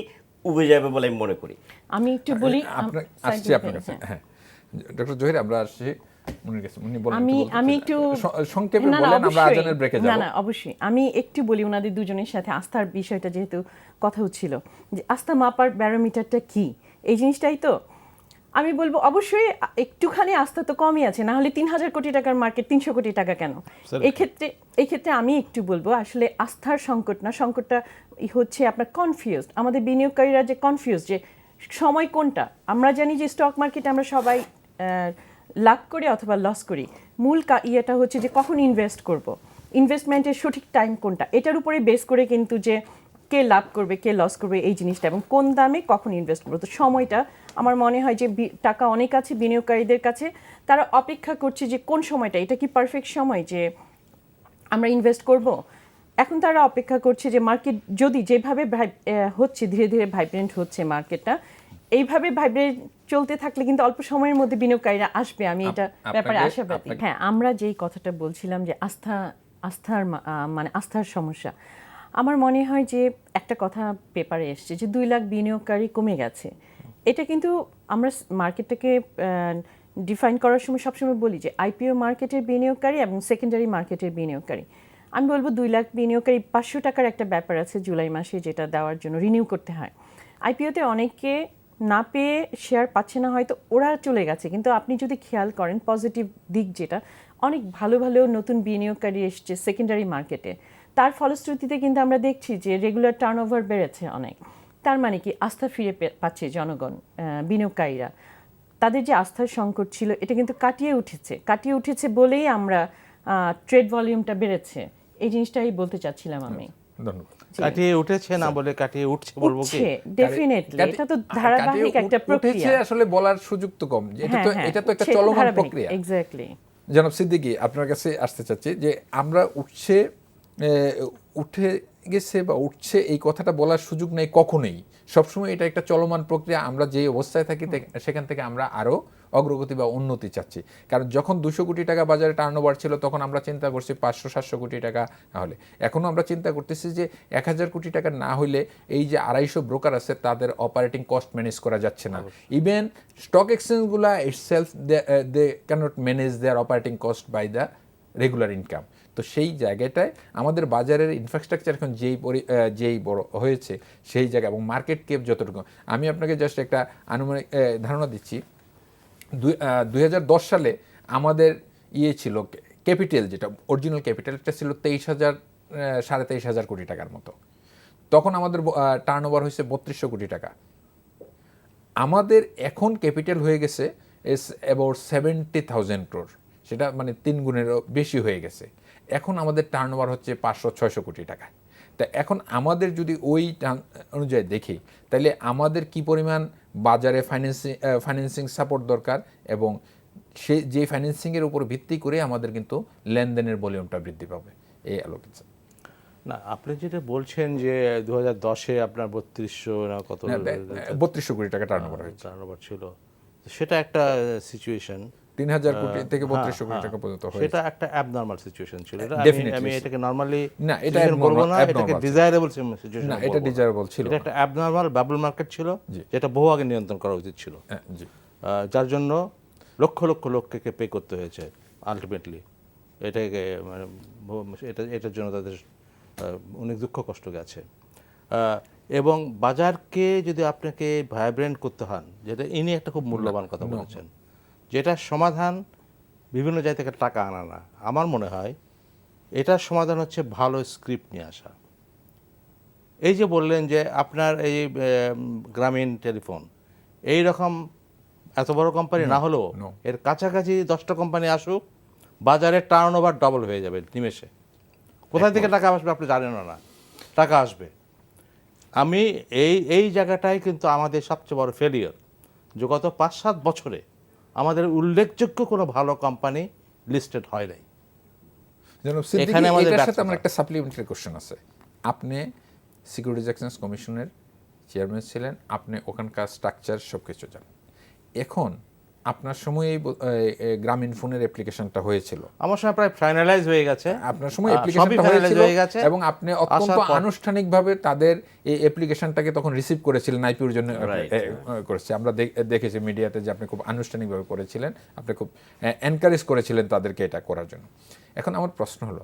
উবে যাবে বলে আমি মনে করি। আমি একটু বলি, আসছি আপনার কাছে। হ্যাঁ, ডক্টর জহির, আমরা আসছি। আমি একটু সংক্ষেপে বলেন, আমরা আজানের ব্রেকে যাব। না, অবশ্যই আমি একটু বলি ওনাদের দুজনের সাথে আস্থার বিষয়টা যেহেতু কথা হচ্ছিল, যে আস্থা মাপার ব্যারোমিটারটা কি, এই জিনিসটাই তো আমি বলবো। অবশ্যই একটুখানি আস্থা তো কমই আছে, না হলে 3000 কোটি টাকার মার্কেট 300 কোটি টাকা কেন? এই ক্ষেত্রে আমি একটু বলবো আসলে আস্থার সংকট না, সংকটটা হচ্ছে আপনার কনফিউজড। আমাদের বিনিয়োগকারীরা যে কনফিউজ যে সময় কোনটা। আমরা জানি যে স্টক মার্কেটে আমরা সবাই লাভ করি অথবা লস করি, মূল ইয়েটা হচ্ছে যে কখন ইনভেস্ট করব, ইনভেস্টমেন্টের সঠিক টাইম কোনটা, এটার উপরে বেস করে কিন্তু যে কে লাভ করবে কে লস করবে এই জিনিসটা, এবং কোন দামে কখন ইনভেস্ট করবো। তো সময়টা আমার মনে হয় যে টাকা অনেক আছে বিনিয়োগকারীদের কাছে, তারা অপেক্ষা করছে যে কোন সময়টা, এটা কি পারফেক্ট সময় যে আমরা ইনভেস্ট করব। এখন তারা অপেক্ষা করছে যে মার্কেট যদি যেভাবে হচ্ছে ধীরে ধীরে ভাইব্রেন্ট হচ্ছে মার্কেটটা, এইভাবে ভাইব্রেন্ট চলতে থাকলে কিন্তু অল্প সময়ের মধ্যে বিনিয়োগকারীরা আসবে, আমি এটা ব্যাপারে আশাবাদী। হ্যাঁ, আমরা যেই কথাটা বলছিলাম যে মানে আস্থার সমস্যা, আমার মনে হয় যে একটা কথা পেপারে এসছে যে 2 লাখ বিনিয়োগকারী কমে গেছে। এটা কিন্তু আমরা মার্কেটটাকে ডিফাইন করার সময় সবসময় বলি যে আইপিও মার্কেটের বিনিয়োগকারী এবং সেকেন্ডারি মার্কেটের বিনিয়োগকারী। আমি বলবো 2 লাখ বিনিয়োগকারী, 500 টাকার একটা ব্যাপার আছে জুলাই মাসে যেটা দেওয়ার জন্য রিনিউ করতে হয়। আইপিওতে অনেকে না পেয়ে শেয়ার পাচ্ছে না, হয়তো ওরা চলে গেছে, কিন্তু আপনি যদি খেয়াল করেন পজিটিভ দিক যেটা, অনেক ভালো ভালো নতুন বিনিয়োগকারী এসছে সেকেন্ডারি মার্কেটে। তার ফলশ্রুতিতে কিন্তু আমরা দেখছি যে রেগুলার টার্নওভার বেড়েছে অনেক। তার মানে কি আস্থা ফিরে পাচ্ছে জনগণ, বিনিয়োগকারীরা। তাদের যে আস্থার সংকট ছিল এটা কিন্তু কাটিয়ে উঠেছে বলেই আমরা ট্রেড ভলিউমটা বেড়েছে। এই জিনিসটাই বলতে চাচ্ছিলাম আমি। ধন্যবাদ। কাটিয়ে উঠেছে না বলে কাটিয়ে উঠছে বলবো কি? ডেফিনেটলি এটা তো ধারাবাহিক একটা প্রক্রিয়া। আসলে বলার সুযোগ তো কম, এটা তো একটা চলমান প্রক্রিয়া। এক্স্যাক্টলি। জনাব সিদ্দিকী, আপনার কাছে আসতে চাচ্ছি যে আমরা উঠে গেছে বা উঠছে এই কথাটা বলার সুযোগ নেই কখনোই। সবসময় এটা একটা চলমান প্রক্রিয়া। আমরা যে অবস্থায় থাকি সেখান থেকে আমরা আরও অগ্রগতি বা উন্নতি চাচ্ছি। কারণ যখন 200 কোটি টাকা বাজারে টার্নওভার ছিল তখন আমরা চিন্তা করছি 500-700 কোটি টাকা না হলে। এখনও আমরা চিন্তা করতেছি যে 1000 কোটি টাকা না হলে এই যে 250 ব্রোকার আছে তাদের অপারেটিং কস্ট ম্যানেজ করা যাচ্ছে না। ইভেন স্টক এক্সচেঞ্জগুলা itself they cannot manage their operating cost by the regular income. তো সেই জায়গাটায় আমাদের বাজারের ইনফ্রাস্ট্রাকচার এখন যেই বড় হয়েছে সেই জায়গা এবং মার্কেট ক্যাপ যতটুকু, আমি আপনাকে জাস্ট একটা আনুমানিক ধারণা দিচ্ছি। 2010 সালে আমাদের ছিল ক্যাপিটাল, যেটা অরিজিনাল ক্যাপিটালটা ছিল 23,000-23,500 কোটি টাকার মতো। তখন আমাদের টার্নওভার হয়েছে 3200 কোটি টাকা। আমাদের এখন ক্যাপিটাল হয়ে গেছে অ্যাবাউট 70,000 crore, সেটা মানে 3 গুণেরও বেশি হয়ে গেছে। এখন আমাদের টার্নওভার হচ্ছে 500-600 কোটি টাকা। তা এখন আমাদের যদি ওই অনুযায়ী দেখি তাহলে আমাদের কি পরিমাণ বাজারে ফাইন্যান্সিং সাপোর্ট দরকার, এবং যে ফাইন্যান্সিংয়ের উপর ভিত্তি করে আমাদের কিন্তু লেনদেনের ভলিউমটা বৃদ্ধি পাবে এই আলোকিত। না, আপনি যেটা বলছেন যে 2010-এ আপনার 3200 না কত 3200 কোটি টাকা টার্নওভার হয়েছে, টার্নওভার ছিল, সেটা একটা সিচুয়েশন। 3000 কোটি থেকে 3200 কোটি টাকা পর্যন্ত হয়েছে, সেটা একটা অ্যাবনরমাল সিচুয়েশন ছিল। আমি এটাকে নরমালি না, এটা বলবো না, এটাকে ডিজায়ারেবল সিচুয়েশন না, এটা ডিজায়ারেবল ছিল। এটা একটা অ্যাবনরমাল বাবল মার্কেট ছিল, যেটা বহু আগে নিয়ন্ত্রণ করা উচিত ছিল, যার জন্য লক্ষ লক্ষ লোককে পে করতে হয়েছে আলটিমেটলি। এটাকে মানে এটার জন্য তাদের অনেক দুঃখ কষ্ট গেছে। এবং বাজারকে যদি আপনাকে ভাইব্রেন্ট করতে হন, যেটা ইনি একটা খুব মূল্যবান কথা বলেছেন, যেটার সমাধান বিভিন্ন জায়গা থেকে টাকা আনা না। আমার মনে হয় এটার সমাধান হচ্ছে ভালো স্ক্রিপ্ট নিয়ে আসা। এই যে বললেন যে আপনার এই গ্রামীণ টেলিফোন এই রকম এত বড় কোম্পানি না হলেও এর কাছাকাছি 10টা কোম্পানি আসুক, বাজারে টার্নওভার ডবল হয়ে যাবে নিমেষে। কোথায় থেকে টাকা আসবে আপনি জানেন না, টাকা আসবে। আমি এই জায়গাটাই কিন্তু আমাদের সবচেয়ে বড় ফেলিয়ার, যে গত 5-7 বছরে আমাদের উল্লেখযোগ্য কোনো ভালো কোম্পানি লিস্টেড হয় নাই। এখানে আমাদের সাথে আমার একটা সাপ্লিমেন্টারি কোশ্চেন আছে। আপনি সিকিউরিটিজ এক্সচেঞ্জ কমিশনের চেয়ারম্যান ছিলেন, আপনি ওখানকার স্ট্রাকচার সব কিছু জানেন। এখন আপনার সময়েই গ্রামীণ ফোনের অ্যাপ্লিকেশনটা হয়েছিল, আমার সময় প্রায় ফাইনালাইজ হয়ে গেছে, আপনার সময় অ্যাপ্লিকেশনটা হয়েছিল এবং আপনি অত্যন্ত আনুষ্ঠানিকভাবে তাদের এই অ্যাপ্লিকেশনটাকে তখন রিসিভ করেছিলেন, আইপিওর জন্য করেছে। আমরা দেখেছি মিডিয়াতে যে আপনি খুব আনুষ্ঠানিকভাবে করেছিলেন, আপনি খুব এনকারেজ করেছিলেন তাদেরকে এটা করার জন্য। এখন আমার প্রশ্ন হলো,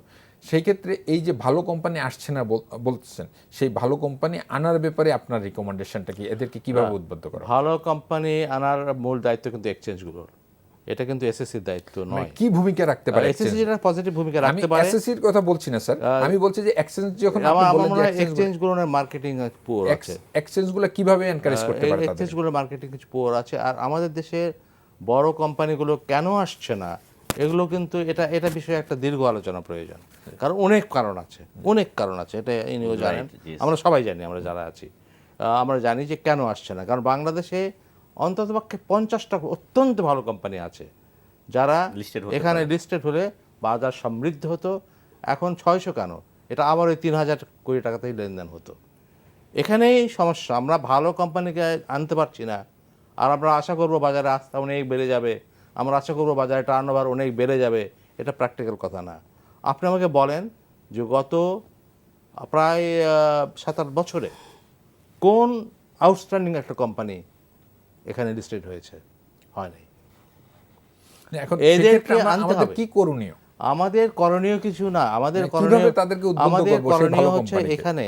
সেই ক্ষেত্রে এই যে ভালো কোম্পানি আসছে না বলতেছেন, সেই ভালো কোম্পানি আনার ব্যাপারে আপনার রিকমেন্ডেশনটা কি? এদেরকে কিভাবে উদ্বুদ্ধ করা? ভালো কোম্পানি আনার মূল দায়িত্ব কিন্তু এক্সচেঞ্জগুলোর, এটা কিন্তু এসএসসির দায়িত্ব নয়। কি ভূমিকা রাখতে পারে এসএসসি? যেটা পজিটিভ ভূমিকা রাখতে পারে। আমি এসএসসির কথা বলছি না স্যার, আমি বলছি যে এক্সচেঞ্জ যখন আপনি বলেন যে এক্সচেঞ্জগুলোর মার্কেটিং পুয়ার আছে, এক্সচেঞ্জগুলো কিভাবে এনকারেজ করতে পারে? এক্সচেঞ্জগুলোর মার্কেটিং কিছু পুয়ার আছে। আর আমাদের দেশের বড় কোম্পানিগুলো কেন আসছে না, এগুলো কিন্তু এটা বিষয়ে একটা দীর্ঘ আলোচনা প্রয়োজন। কারণ অনেক কারণ আছে, এটা ইনিও জানেন, yes. আমরা সবাই জানি, আমরা যারা আছি আমরা জানি যে কেন আসছে না। কারণ বাংলাদেশে অন্ততপক্ষে 50টা অত্যন্ত ভালো কোম্পানি আছে যারা Listed হতে এখানে পারে। লিস্টেড হলে বাজার সমৃদ্ধ হতো। এখন 600 কেন, এটা আবার ওই 3000 কোটি টাকাতেই লেনদেন হতো। এখানেই সমস্যা, আমরা ভালো কোম্পানিকে আনতে পারছি না। আর আমরা আশা করব বাজারে আস্থা অনেক বেড়ে যাবে, আমরা আশা করব বাজারে টার্নওভার অনেক বেড়ে যাবে, এটা প্র্যাকটিক্যাল কথা না। আপনি আমাকে বলেন যে গত প্রায় 7-8 বছরে কোন আউটস্ট্যান্ডিং একটা কোম্পানি এখানে লিস্টেড হয়েছে? হয় নাই। এখন এদেরকে সেক্ষেত্রে আনতে আমাদের হবে। কি করণীয়? আমাদের করণীয় কিছু না, আমাদের মানে করণীয়, কিভাবে তাদেরকে উদ্বুদ্ধ আমাদের করবো সেই করণীয় ভালো হচ্ছে কোম্পানিকে? এখানে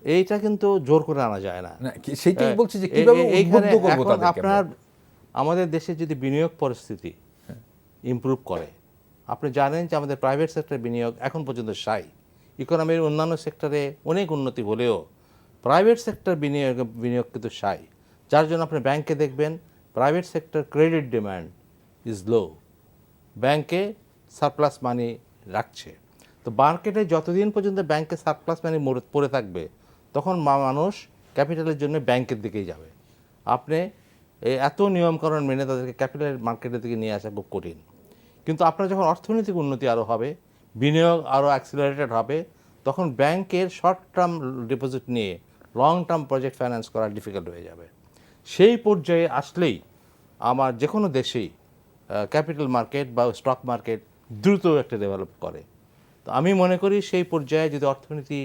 এইটা কিন্তু জোর করে আনা যায় না। না, সেটাই হ্যাঁ, বলছি যে কিভাবে এইখানে উদ্বুদ্ধ করবো এখন তাদেরকে আপনার আমরা? আমাদের দেশে যদি বিনিয়োগ পরিস্থিতি ইমপ্রুভ করে, আপনি জানেন যে আমাদের প্রাইভেট সেক্টর বিনিয়োগ এখন পর্যন্ত ইকোনমির অন্যান্য সেক্টরে অনেক উন্নতি হলেও প্রাইভেট সেক্টর বিনিয়োগ কিন্তু যার জন্য আপনি ব্যাংকে দেখবেন private sector credit demand is low, ব্যাংকে সারপ্লাস মানি রাখছে। তো মার্কেটে যতদিন পর্যন্ত ব্যাংকে সারপ্লাস মানি পড়ে থাকবে তখন মানুষ ক্যাপিটালের জন্য ব্যাংকের দিকেই যাবে। আপনি এত নিয়মকানুন মেনে তাদেরকে ক্যাপিটাল মার্কেটের দিকে নিয়ে আসা খুব কঠিন। কিন্তু আপনার যখন অর্থনৈতিক উন্নতি আরও হবে, বিনিয়োগ আরও অ্যাক্সিলারেটেড হবে, তখন ব্যাংকের শর্ট টার্ম ডিপোজিট নিয়ে লং টার্ম প্রজেক্ট ফাইন্যান্স করা ডিফিকাল্ট হয়ে যাবে। সেই পর্যায়ে আসলেই আমার যে কোনো দেশেই ক্যাপিটাল মার্কেট বা স্টক মার্কেট দ্রুত একটা ডেভেলপ করে। তো আমি মনে করি সেই পর্যায়ে যদি অর্থনীতি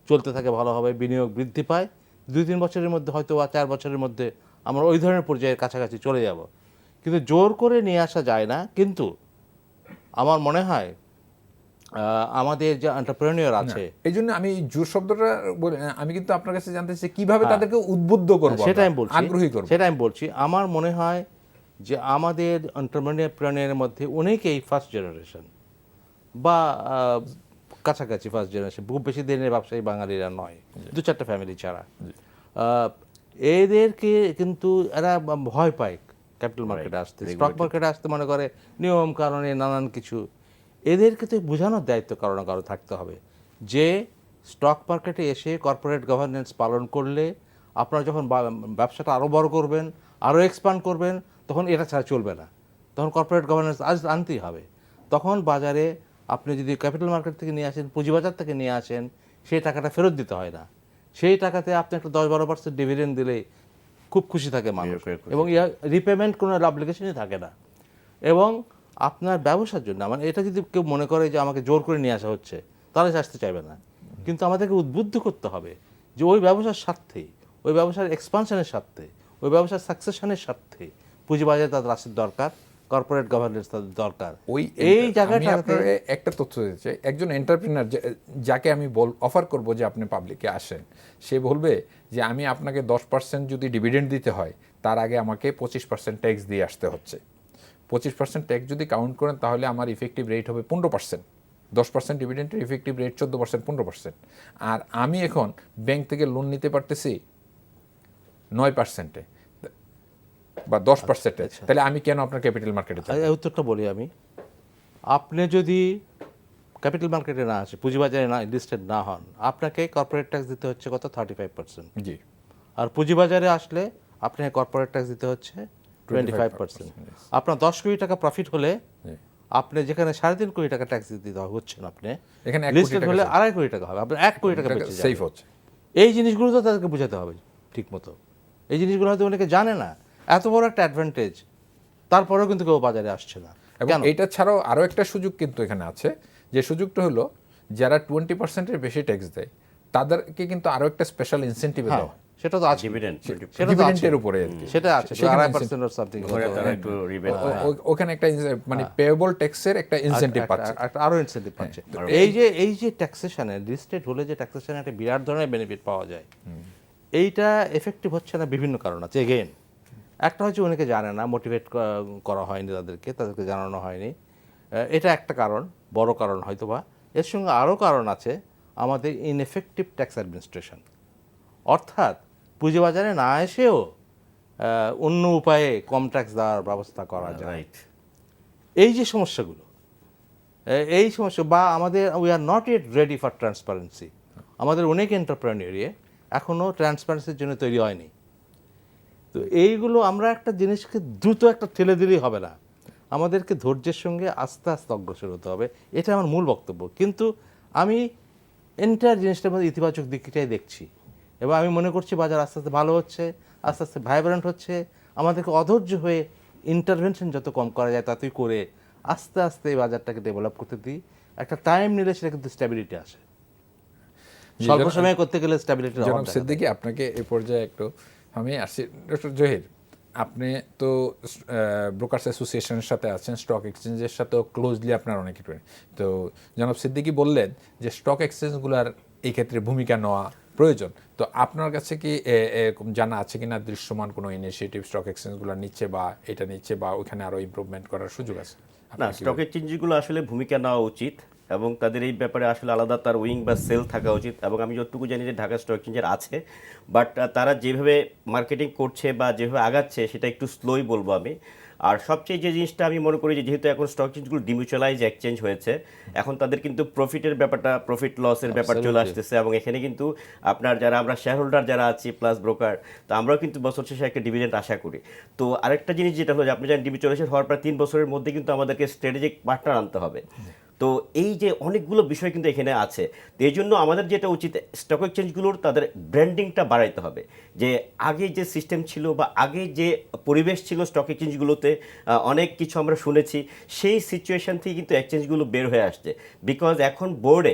চলতে থাকে ভালোভাবে, বিনিয়োগ বৃদ্ধি পায়, 2-3 বছরের মধ্যে হয়তো বা 4 বছরের মধ্যে আমরা ওই ধরনের পর্যায়ের কাছাকাছি চলে যাব। কিন্তু জোর করে নিয়ে আসা যায় না। কিন্তু আমার মনে হয় আমাদের যে এন্টারপ্রেনিয়র আছে, এই জন্য আমি জোর শব্দটা আমি কিন্তু আপনার কাছে জানতে চাই কিভাবে তাদেরকে উদ্বুদ্ধ করবো, সেটা আমি আমরা, বলছি, আগ্রহী করবো। সেটা আমি বলছি। আমার মনে হয় যে আমাদের এন্টারপ্রেনিয়রের মধ্যে অনেকেই ফার্স্ট জেনারেশন বা কাছাকাছি ফার্স্ট জেনারেশন, খুব বেশি দিনের ব্যবসায়ী বাঙালিরা নয়, 2-4টা ফ্যামিলি ছাড়া। এদেরকে কিন্তু এরা ভয় পায় ক্যাপিটাল মার্কেটে আসতে, স্টক মার্কেটে আসতে, মনে করে নিয়ম কারণে নানান কিছু। এদেরকে তো বোঝানোর দায়িত্ব কারো না কারো থাকতে হবে যে স্টক মার্কেটে এসে কর্পোরেট গভর্নেন্স পালন করলে আপনারা যখন ব্যবসাটা আরও বড় করবেন, আরও এক্সপান্ড করবেন, তখন এটা ছাড়া চলবে না, তখন কর্পোরেট গভর্নেন্স আনতেই হবে। তখন বাজারে আপনি যদি ক্যাপিটাল মার্কেট থেকে নিয়ে আসেন, পুঁজিবাজার থেকে নিয়ে আসেন, সেই টাকাটা ফেরত দিতে হয় না। সেই টাকাতে আপনি একটা 10-12% ডিভিডেন্ড দিলেই খুব খুশি থাকে মানুষ, এবং রিপেমেন্ট কোনো অব্লিগেশনই থাকে না। এবং আপনার ব্যবসার জন্য মানে এটা যদি কেউ মনে করে যে আমাকে জোর করে নিয়ে আসা হচ্ছে, তাহলে সে আসতে চাইবে না। কিন্তু আমাদেরকে উদ্বুদ্ধ করতে হবে যে ওই ব্যবসার স্বার্থে, ওই ব্যবসার এক্সপানশনের স্বার্থে, ওই ব্যবসার সাকসেশনের স্বার্থে পুঁজিবাজারে তাদের আসতে দরকার, কর্পোরেট গভর্নেন্স তাদের দরকার। এই জায়গাটাতে একটা তথ্য দিতে চাই, একজন এন্টারপ্রেনার যাকে আমি অফার করব যে আপনি পাবলিকে আসেন, সে বলবে যে আমি আপনাকে 10% যদি ডিভিডেন্ড দিতে হয়, তার আগে আমাকে 25% ট্যাক্স দিয়ে আসতে হচ্ছে। 25% ট্যাক্স যদি কাউন্ট করেন তাহলে আমার ইফেক্টিভ রেট হবে 15%। 10% ডিভিডেন্টের ইফেক্টিভ রেট 14%, 15%। আর আমি এখন ব্যাংক থেকে লোন নিতে পারতেছি 9% বা 10%। তাহলে আমি কেন আপনার ক্যাপিটাল মার্কেটে যাব? এই উত্তরটা বলি আমি। আপনি যদি ক্যাপিটাল মার্কেটে না আসে, পুঁজিবাজারে না লিস্টেড না হন, আপনাকে কর্পোরেট ট্যাক্স দিতে হচ্ছে কত? 35%। জি। আর পুঁজিবাজারে আসলে আপনাকে কর্পোরেট ট্যাক্স দিতে হচ্ছে 25%। আপনার 10 কোটি টাকা প্রফিট হলে আপনি যেখানে 3.5 কোটি টাকা ট্যাক্স দিতে হচ্ছেন, আপনি এখানে 1 কোটি লিস্টেড টাকা হলে 2.5 কোটি টাকা হবে, আপনার 1 কোটি টাকা বেঁচে সেফ যাবে। হচ্ছে। এই জিনিসগুলো তো তাদেরকে বোঝাতে হবে ঠিক মতো। এই জিনিসগুলো হয়তো অনেকে জানে না, এত বড় একটা অ্যাডভান্টেজ, তারপরেও কিন্তু কেউ বাজারে আসছে না। এবং এটা ছাড়াও আরও একটা সুযোগ কিন্তু এখানে আছে, যে সুযোগটা হলো যারা 20%-এর বেশি ট্যাক্স দেয় তাদেরকে কিন্তু আরও একটা স্পেশাল ইনসেন্টিভ দেওয়া হয়, সেটা তো আছে, ডিভিডেন্ট ডিভিডেন্টের উপরে আর কি। সেটা আছে, সেখানে 2.5% or something। তারা একটু রিবেট ওখানে একটা মানে পেয়েবল ট্যাক্সের একটা ইনসেন্টিভ পাচ্ছে। আরো ইনসেন্টিভ পাচ্ছে। এই যে ট্যাক্সেশনে লিস্টেড হলে যে ট্যাক্সেশনে একটা বিরাট ধরনের বেনিফিট পাওয়া যায়, এইটা এফেক্টিভ হচ্ছে না বিভিন্ন কারণ আছে। এগেইন একটা হচ্ছে অনেকে জানে না, মোটিভেট করা হয়নি তাদেরকে জানানো হয়নি, এটা একটা কারণ, বড় কারণ হয়তোবা। এর সঙ্গে আরও কারণ আছে আমাদের ইনএফেক্টিভ ট্যাক্স অ্যাডমিনিস্ট্রেশন, অর্থাৎ পুঁজিবাজারে না এসেও অন্য উপায়ে কম ট্যাক্স দেওয়ার ব্যবস্থা করা যায়। রাইট। এই যে সমস্যাগুলো, এই সমস্যা বা আমাদের we are not yet ready for transparency. আমাদের অনেক এন্টারপ্রেনিউরিয়ে এখনও ট্রান্সপারেন্সির জন্য তৈরি হয়নি। তো এইগুলো আমরা একটা জিনিসকে দ্রুত একটা ঠেলে দিলেই হবে না, আমাদেরকে ধৈর্যের সঙ্গে আস্তে আস্তে অগ্রসর হতে হবে। এটা আমার মূল বক্তব্য। কিন্তু আমি এন্টায়ার জিনিসটার মধ্যে ইতিবাচক দিকটাই দেখছি এবং আমি মনে করছি বাজার আস্তে আস্তে ভালো হচ্ছে, আস্তে আস্তে ভাইব্রেন্ট হচ্ছে। আমাদেরকে অধৈর্য হয়ে ইন্টারভেনশন যত কম করা যায় ততই করে আস্তে আস্তে এই বাজারটাকে ডেভেলপ করতে দিই। একটা টাইম নিলে সেটা কিন্তু স্ট্যাবিলিটি আসে। স্বল্প সময়ে করতে গেলে স্ট্যাবিলিটি জনাব সিদ্দিকী, আপনাকে এই পর্যায়ে একটু আমি আসছি। ডক্টর জহির, আপনি তো ব্রোকার্স অ্যাসোসিয়েশনের সাথে আছেন, স্টক এক্সচেঞ্জের সাথেও ক্লোজলি আপনার অনেক কিছু। তো জনাব সিদ্দিকী বললেন যে স্টক এক্সচেঞ্জগুলোর এই ক্ষেত্রে ভূমিকা নেওয়া প্রয়োজন। তো আপনার কাছে কি জানা আছে কিনা দৃশ্যমান কোনো ইনিশিয়েটিভ স্টক এক্সচেঞ্জগুলো নিচ্ছে বা এটা নিচ্ছে বা ওখানে আরও ইমপ্রুভমেন্ট করার সুযোগ আছে? না, স্টক এক্সচেঞ্জগুলো আসলে ভূমিকা নেওয়া উচিত এবং তাদের এই ব্যাপারে আসলে আলাদা তার উইং বা সেল থাকা উচিত। এবং আমি যতটুকু জানি যে ঢাকা স্টক এক্সচেঞ্জের আছে, বাট তারা যেভাবে মার্কেটিং করছে বা যেভাবে আগাচ্ছে সেটা একটু স্লোই বলবো আমি। আর সবচেয়ে যে জিনিসটা আমি মনে করি যে যেহেতু এখন স্টক এক্সচেঞ্জগুলো ডিমিউচুয়ালাইজ এক্সচেঞ্জ হয়েছে, এখন তাদের কিন্তু প্রফিটের ব্যাপারটা, প্রফিট লসের ব্যাপার চলে আসতেছে এবং এখানে কিন্তু আপনার যারা আমরা শেয়ার হোল্ডার যারা আছি প্লাস ব্রোকার, তো আমরাও কিন্তু বছর শেষে একটা ডিভিডেন্ড আশা করি। তো আরেকটা জিনিস যেটা হলো যে আপনি জানেন ডিমিউচুয়ালাইজেশন হওয়ার পর 3 বছরের মধ্যে কিন্তু আমাদেরকে স্ট্র্যাটেজিক পার্টনার আনতে হবে। তো এই যে অনেকগুলো বিষয় কিন্তু এখানে আছে। তো এই জন্য আমাদের যেটা উচিত স্টক এক্সচেঞ্জগুলোর তাদের ব্র্যান্ডিংটা বাড়াইতে হবে। যে আগে যে সিস্টেম ছিল বা আগে যে পরিবেশ ছিল স্টক এক্সচেঞ্জগুলোতে, অনেক কিছু আমরা শুনেছি, সেই সিচুয়েশন থেকে কিন্তু এক্সচেঞ্জগুলো বের হয়ে আসছে। বিকজ এখন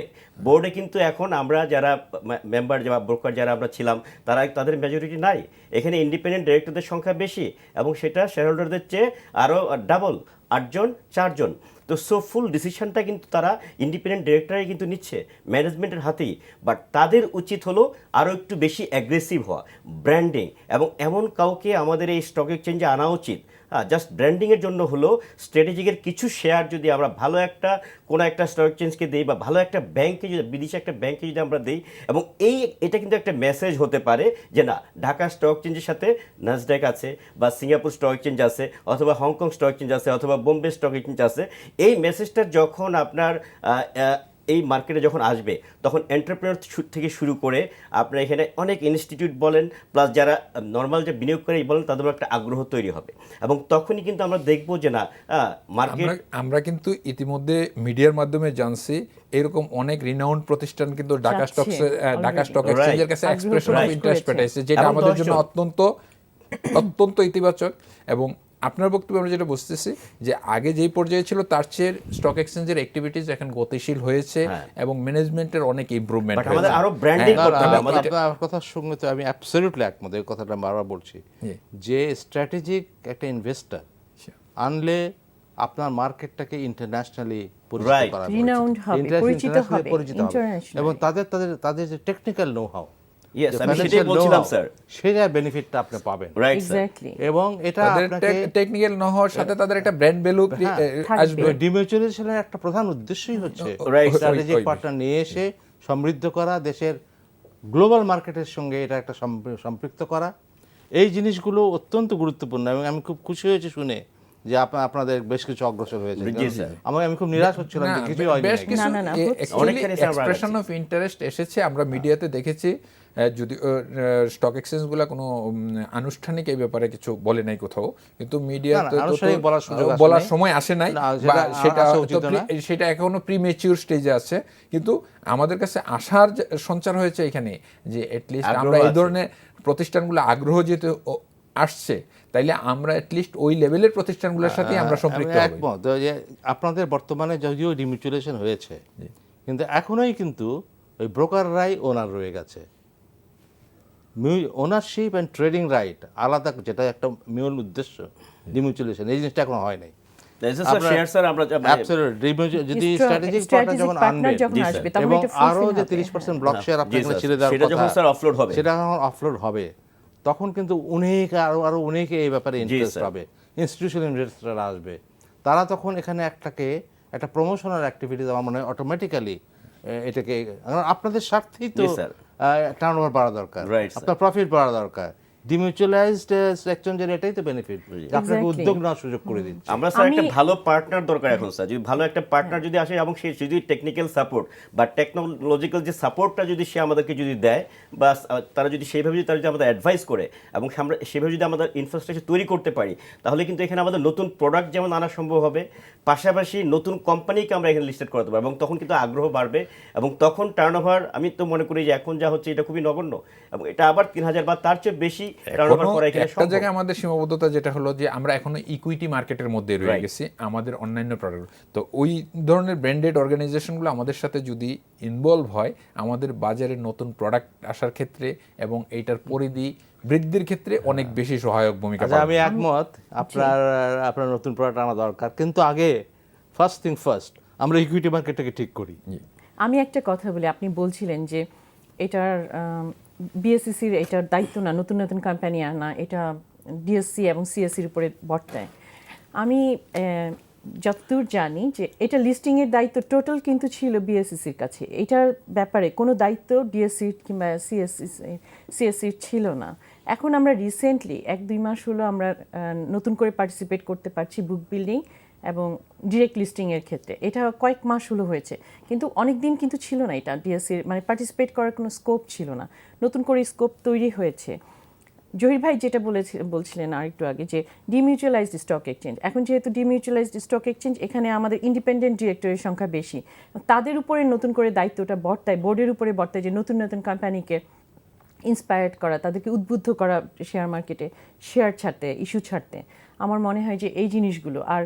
বোর্ডে কিন্তু এখন আমরা যারা মেম্বার বা ব্রোকার যারা আমরা ছিলাম তাদের মেজরিটি নাই। এখানে ইন্ডিপেন্ডেন্ট ডিরেক্টরদের সংখ্যা বেশি এবং সেটা শেয়ার হোল্ডারদের চেয়ে আরও ডাবল, 8 জন 4 জন। তো ফুল ডিসিশনটা কিন্তু তারা ইন্ডিপেন্ডেন্ট ডিরেক্টরাই কিন্তু নিচ্ছে ম্যানেজমেন্টের হাতেই। বাট তাদের উচিত হলো আরও একটু বেশি অ্যাগ্রেসিভ হওয়া, ব্র্যান্ডিং, এবং এমন কাউকে আমাদের এই স্টক এক্সচেঞ্জে আনা উচিত জাস্ট ব্র্যান্ডিংয়ের জন্য হলো স্ট্র্যাটেজিকের কিছু শেয়ার যদি আমরা ভালো একটা কোনো একটা স্টক এক্সচেঞ্জকে দিই বা ভালো একটা ব্যাংকে যদি, বিদেশি একটা ব্যাংকে যদি আমরা দিই, এবং এটা কিন্তু একটা মেসেজ হতে পারে যে না, ঢাকা স্টক এক্সচেঞ্জের সাথে নাসডাক আছে বা সিঙ্গাপুর স্টক এক্সচেঞ্জ আছে অথবা হংকং স্টক এক্সচেঞ্জ আছে অথবা বোম্বে স্টক এক্সচেঞ্জ আছে। এই মেসেজটা যখন আপনার এই মার্কেটে যখন আসবে তখন এন্টারপ্রেনার থেকে শুরু করে আপনার এখানে অনেক ইনস্টিটিউট বলেন প্লাস যারা নর্মাল যে বিনিয়োগকারী বলেন তাদেরও একটা আগ্রহ তৈরি হবে এবং তখনই কিন্তু আমরা দেখবো যে না মার্কেট। আমরা কিন্তু ইতিমধ্যে মিডিয়ার মাধ্যমে জানছি এরকম অনেক রিনাউন্ড প্রতিষ্ঠান কিন্তু ঢাকা স্টক এক্সচেঞ্জের কাছে এক্সপ্রেশন অফ ইন্টারেস্ট পাঠাইছে, যেটা আমাদের জন্য অত্যন্ত ইতিবাচক। এবং আপনার বক্তব্যে আমরা যেটা বুঝতেছি যে আগে যেই পর্যায়ে ছিল তার চেয়ে স্টক এক্সচেঞ্জের অ্যাক্টিভিটিস এখন গতিশীল হয়েছে এবং ম্যানেজমেন্টের অনেক ইমপ্রুভমেন্ট হয়েছে। আমাদের আরো ব্র্যান্ডিং করতে হবে। আপনার কথার সঙ্গে তো আমি অ্যাবসলিউটলি একমত। এই কথাটা বারবার বলছি যে স্ট্র্যাটেজিক একটা ইনভেস্টর আনলে আপনার মার্কেটটাকে ইন্টারন্যাশনালি পরিচিত এবং তাদের যে টেকনিক্যাল নো হাউ, সেটা বেনিফিটটা আপনি পাবেন। এবং এটা টেকনিক্যাল না হওয়ার সাথে তাদের একটা ব্র্যান্ড ভ্যালু আসবে। ডিমিউচুয়ালাইজেশনের একটা প্রধান উদ্দেশ্যই হচ্ছে স্ট্র্যাটেজিক পার্টনার নিয়ে এসে সমৃদ্ধ করা, দেশের গ্লোবাল মার্কেটের সঙ্গে এটা একটা সম্পৃক্ত করা। এই জিনিসগুলো অত্যন্ত গুরুত্বপূর্ণ এবং আমি খুব খুশি হয়েছি শুনে যে আপনাদের বেশ কিছু অগ্রসর হয়েছে। আমি খুব নিরাশ হচ্ছিলাম যে কিছুই হয়নি। বেশ কিছু এক্সপ্রেশন অফ ইন্টারেস্ট এসেছে, আমরা মিডিয়াতে দেখেছি। যদি স্টক এক্সচেঞ্জগুলো কোনো আনুষ্ঠানিক এই ব্যাপারে কিছু বলে নাই কোথাও, কিন্তু মিডিয়াতে বলার সময় আসে নাই, সেটা এখনো প্রিমেচিউর স্টেজে আছে। কিন্তু আমাদের কাছে আশার সঞ্চার হয়েছে এখানে যে অ্যাটলিস্ট আমরা এই ধরনের প্রতিষ্ঠানগুলো আগ্রহ যেহেতু আসছে, তাইলে আমরা অ্যাটলিস্ট ওই লেভেলের প্রতিষ্ঠানগুলোর সাথে আমরা সম্পৃক্ত হব। একমত যে আপনাদের বর্তমানে যদিও ডিমিউচুয়ালাইজেশন হয়েছে, কিন্তু এখনোই কিন্তু ওই ব্রোকাররাই ওনার রয়ে গেছে। ওনারশিপ অ্যান্ড ট্রেডিং রাইট আলাদা, যেটা একটা মূল উদ্দেশ্য ডিমিউচুয়ালাইজেশন, এই জিনিসটা এখন হয় নাই। যদি স্ট্র্যাটেজিক পার্টনার যখন আনবেন এবং আরো যে 30% ব্লক শেয়ার আপনাকে ছেড়ে দেওয়ার কথা, সেটা যখন অফলোড হবে তখন কিন্তু আরো অনেকে এই ব্যাপারে ইন্টারেস্ট পাবে। ইনস্টিটিউশনাল ইনভেস্টররা আসবে, তারা তখন এখানে একটা প্রমোশনাল অ্যাক্টিভিটিস আমার মনে হয় অটোমেটিক্যালি এটাকে, আপনাদের স্বার্থেই তো টার্নওভার বাড়া দরকার, আপনার প্রফিট বাড়া দরকার। ডিমিউচুয়ালাইজড এক্সচেঞ্জের এটাই তো বেনিফিট, আপনাকে Exactly. উদ্যোগ নেওয়ার সুযোগ করে দিচ্ছে। আমরা স্যার একটা আমি- ভালো পার্টনার দরকার এখন স্যার, যদি ভালো একটা পার্টনার যদি আসে এবং সে যদি টেকনিক্যাল সাপোর্ট বা টেকনোলজিক্যাল যে সাপোর্টটা যদি সে আমাদেরকে যদি দেয়, বা তারা যদি সেইভাবে যদি তারা যদি আমাদের অ্যাডভাইস করে এবং আমরা সেভাবে যদি আমাদের ইনফ্রাস্ট্রাকচার তৈরি করতে পারি, তাহলে কিন্তু এখানে আমাদের নতুন প্রোডাক্ট যেমন আনা সম্ভব হবে, পাশাপাশি নতুন কোম্পানিকে আমরা এখানে লিস্টেড করাতে পারবো এবং তখন কিন্তু আগ্রহ বাড়বে এবং তখন টার্নওভার আমি তো মনে করি যে এখন যা হচ্ছে এটা খুবই নগণ্য এবং এটা আবার 3000 বা তার চেয়ে বেশি টার্নওভার এখনো করা এখানে একটা সম্ভব। জায়গায় আমাদের সীমাবদ্ধতা যেটা হলো যে আমরা এখনো ইকুইটি মার্কেটের মধ্যে রয়ে Right. গেছি আমাদের অন্যান্য প্রোডাক্ট। তো ওই ধরনের ব্র্যান্ডেড অর্গানাইজেশনগুলো আমাদের সাথে যদি ইনভলভ হয় আমাদের বাজারে নতুন প্রোডাক্ট আসার ক্ষেত্রে এবং এইটার পরিধি বৃদ্ধির ক্ষেত্রে অনেক বেশি সহায়ক ভূমিকা আচ্ছা, পালন আমি একমত, আপনার নতুন প্রোডাক্ট আনা দরকার, কিন্তু আগে ফার্স্ট থিং ফার্স্ট আমরা ইকুইটি মার্কেটটাকে ঠিক করি। আমি একটা কথা বলি, আপনি বলছিলেন যে এটার বিএসসিসির এটার দায়িত্ব না নতুন নতুন কোম্পানি আনা, এটা ডিএসসি এবং সিএসসির উপরে বর্তায়। আমি যতদূর জানি যে এটা লিস্টিংয়ের দায়িত্ব টোটাল কিন্তু ছিল বিএসসিসির কাছে, এটার ব্যাপারে কোনো দায়িত্ব ডিএসসি কিংবা সিএসসির ছিল না। এখন আমরা রিসেন্টলি 1-2 মাস হলো আমরা নতুন করে পার্টিসিপেট করতে পারছি বুক বিল্ডিং এবং ডিরেক্ট লিস্টিংয়ের ক্ষেত্রে, এটা কয়েক মাস হলো হয়েছে, কিন্তু অনেক দিন কিন্তু ছিল না এটা ডিএসসির মানে পার্টিসিপেট করার কোনো স্কোপ ছিল না, নতুন করে স্কোপ তৈরি হয়েছে। জহির ভাই যেটা বলছিলেন আর একটু আগে যে ডিমিউচুয়ালাইজড স্টক এক্সচেঞ্জ, এখন যেহেতু ডিমিউচুয়ালাইজড স্টক এক্সচেঞ্জ এখানে আমাদের ইন্ডিপেন্ডেন্ট ডিরেক্টরের সংখ্যা বেশি, তাদের উপরে নতুন করে দায়িত্বটা বর্তায়, বোর্ডের উপরে বর্তায় যে নতুন নতুন কোম্পানিকে ইন্সপায়ার্ড করা, তাদেরকে উদ্বুদ্ধ করা শেয়ার মার্কেটে শেয়ার ছাড়তে, ইস্যু ছাড়তে। আমার মনে হয় যে এই জিনিসগুলো, আর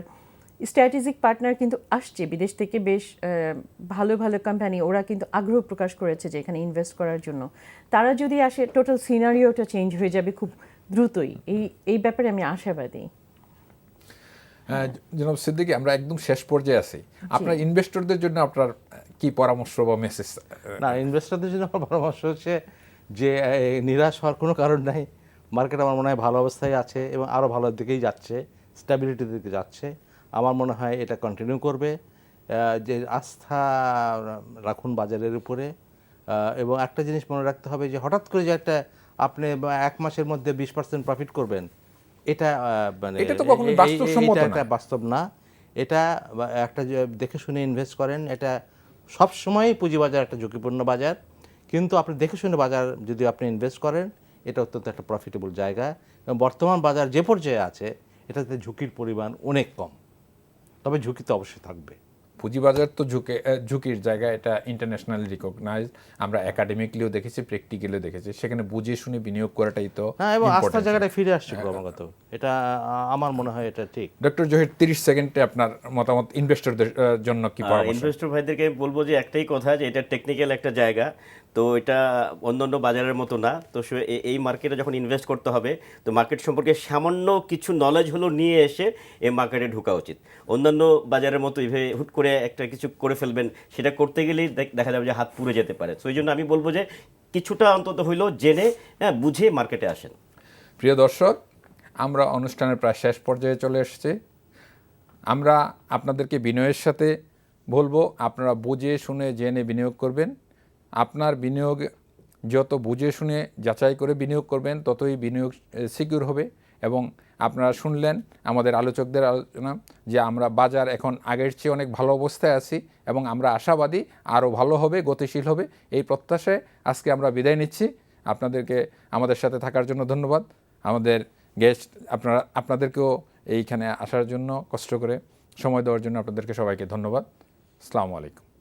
স্ট্র্যাটেজিক পার্টনার কিন্তু আসছে বিদেশ থেকে, বেশ ভালো ভালো কোম্পানি, ওরা কিন্তু আগ্রহ প্রকাশ করেছে যে এখানে ইনভেস্ট করার জন্য। তারা যদি আসে টোটাল সিনারিওটা চেঞ্জ হয়ে যাবে খুব দ্রুতই, এই ব্যাপারে আমি আশাবাদী। জনাব সিদ্দিকী, আমরা একদম শেষ পর্যায়ে আছি, আপনার ইনভেস্টরদের জন্য আপনার কি পরামর্শ বা মেসেজ? না, ইনভেস্টরদের জন্য আমার পরামর্শ হচ্ছে যে নিরাশ হওয়ার কোনো কারণ নাই, মার্কেট আমার মনে হয় ভালো অবস্থায় আছে এবং আরও ভালোর দিকেই যাচ্ছে, স্ট্যাবিলিটির দিকে যাচ্ছে। আমার মনে হয় এটা কন্টিনিউ করবে, যে আস্থা রাখুন বাজারের উপরে। এবং একটা জিনিস মনে রাখতে হবে যে হঠাৎ করে যে একটা আপনি 1 মাসের মধ্যে 20% প্রফিট করবেন, এটা মানে এটা তো কখনো বাস্তবসম্মত এটা না। একটা বাস্তব না। এটা একটা দেখে শুনে ইনভেস্ট করেন, এটা সবসময়ই পুঁজিবাজার একটা ঝুঁকিপূর্ণ বাজার, কিন্তু আপনি দেখে শুনে বাজার যদি আপনি ইনভেস্ট করেন এটা অত্যন্ত একটা প্রফিটেবল জায়গা। এবং বর্তমান বাজার যে পর্যায়ে আছে এটাতে ঝুঁকির পরিমাণ অনেক কম, তবে ঝুঁকি তো অবশ্যই থাকবে। পুঁজিবাজার তো ঝুঁকির জায়গা, এটা ইন্টারন্যাশনালি রিকগনাইজড, আমরা একাডেমিকলিও দেখেছি, প্র্যাকটিক্যালিও দেখেছি, সেখানে বুঝে শুনে বিনিয়োগ করাটাই তো হ্যাঁ, এবং আস্থার important। জায়গাটা ফিরে আসছে ক্রমাগত, এটা আমার মনে হয় এটা ঠিক। ডক্টর জহির, 30 সেকেন্ডে আপনার মতামত ইনভেস্টরদের জন্য কি পরামর্শ? ইনভেস্টর ভাইদেরকে আমি বলবো যে একটাই কথা, যে এটা টেকনিক্যাল একটা জায়গা, তো এটা অন্যান্য বাজারের মতো না। তো এই মার্কেটে যখন ইনভেস্ট করতে হবে তো মার্কেট সম্পর্কে সামান্য কিছু নলেজ হলো নিয়ে এসে এই মার্কেটে ঢোকা উচিত। অন্যান্য বাজারের মতো এইভাবে হুট করে একটা কিছু করে ফেলবেন, সেটা করতে গেলেই দেখা যাবে যে হাত পুড়ে যেতে পারে। তো এই জন্য আমি বলবো যে কিছুটা অন্তত হইলেও জেনে বুঝে মার্কেটে আসেন। প্রিয় দর্শক, আমরা অনুষ্ঠানের প্রায় শেষ পর্যায়ে চলে এসেছি। আমরা আপনাদেরকে বিনয়ের সাথে বলবো আপনারা বুঝে শুনে জেনে বিনিয়োগ করবেন। আপনার বিনিয়োগ যত বুঝে শুনে যাচাই করে বিনিয়োগ করবেন ততই বিনিয়োগ সিকিউর হবে। এবং আপনারা শুনলেন আমাদের আলোচকদের আলোচনা যে আমরা বাজার এখন আগের চেয়ে অনেক ভালো অবস্থায় আছি এবং আমরা আশাবাদী আরও ভালো হবে, গতিশীল হবে, এই প্রত্যাশায় আজকে আমরা বিদায় নিচ্ছি। আপনাদেরকে আমাদের সাথে থাকার জন্য ধন্যবাদ। আমাদের গেস্ট আপনাদেরকেও এইখানে আসার জন্য, কষ্ট করে সময় দেওয়ার জন্য আপনাদেরকে সবাইকে ধন্যবাদ। আসসালামু আলাইকুম।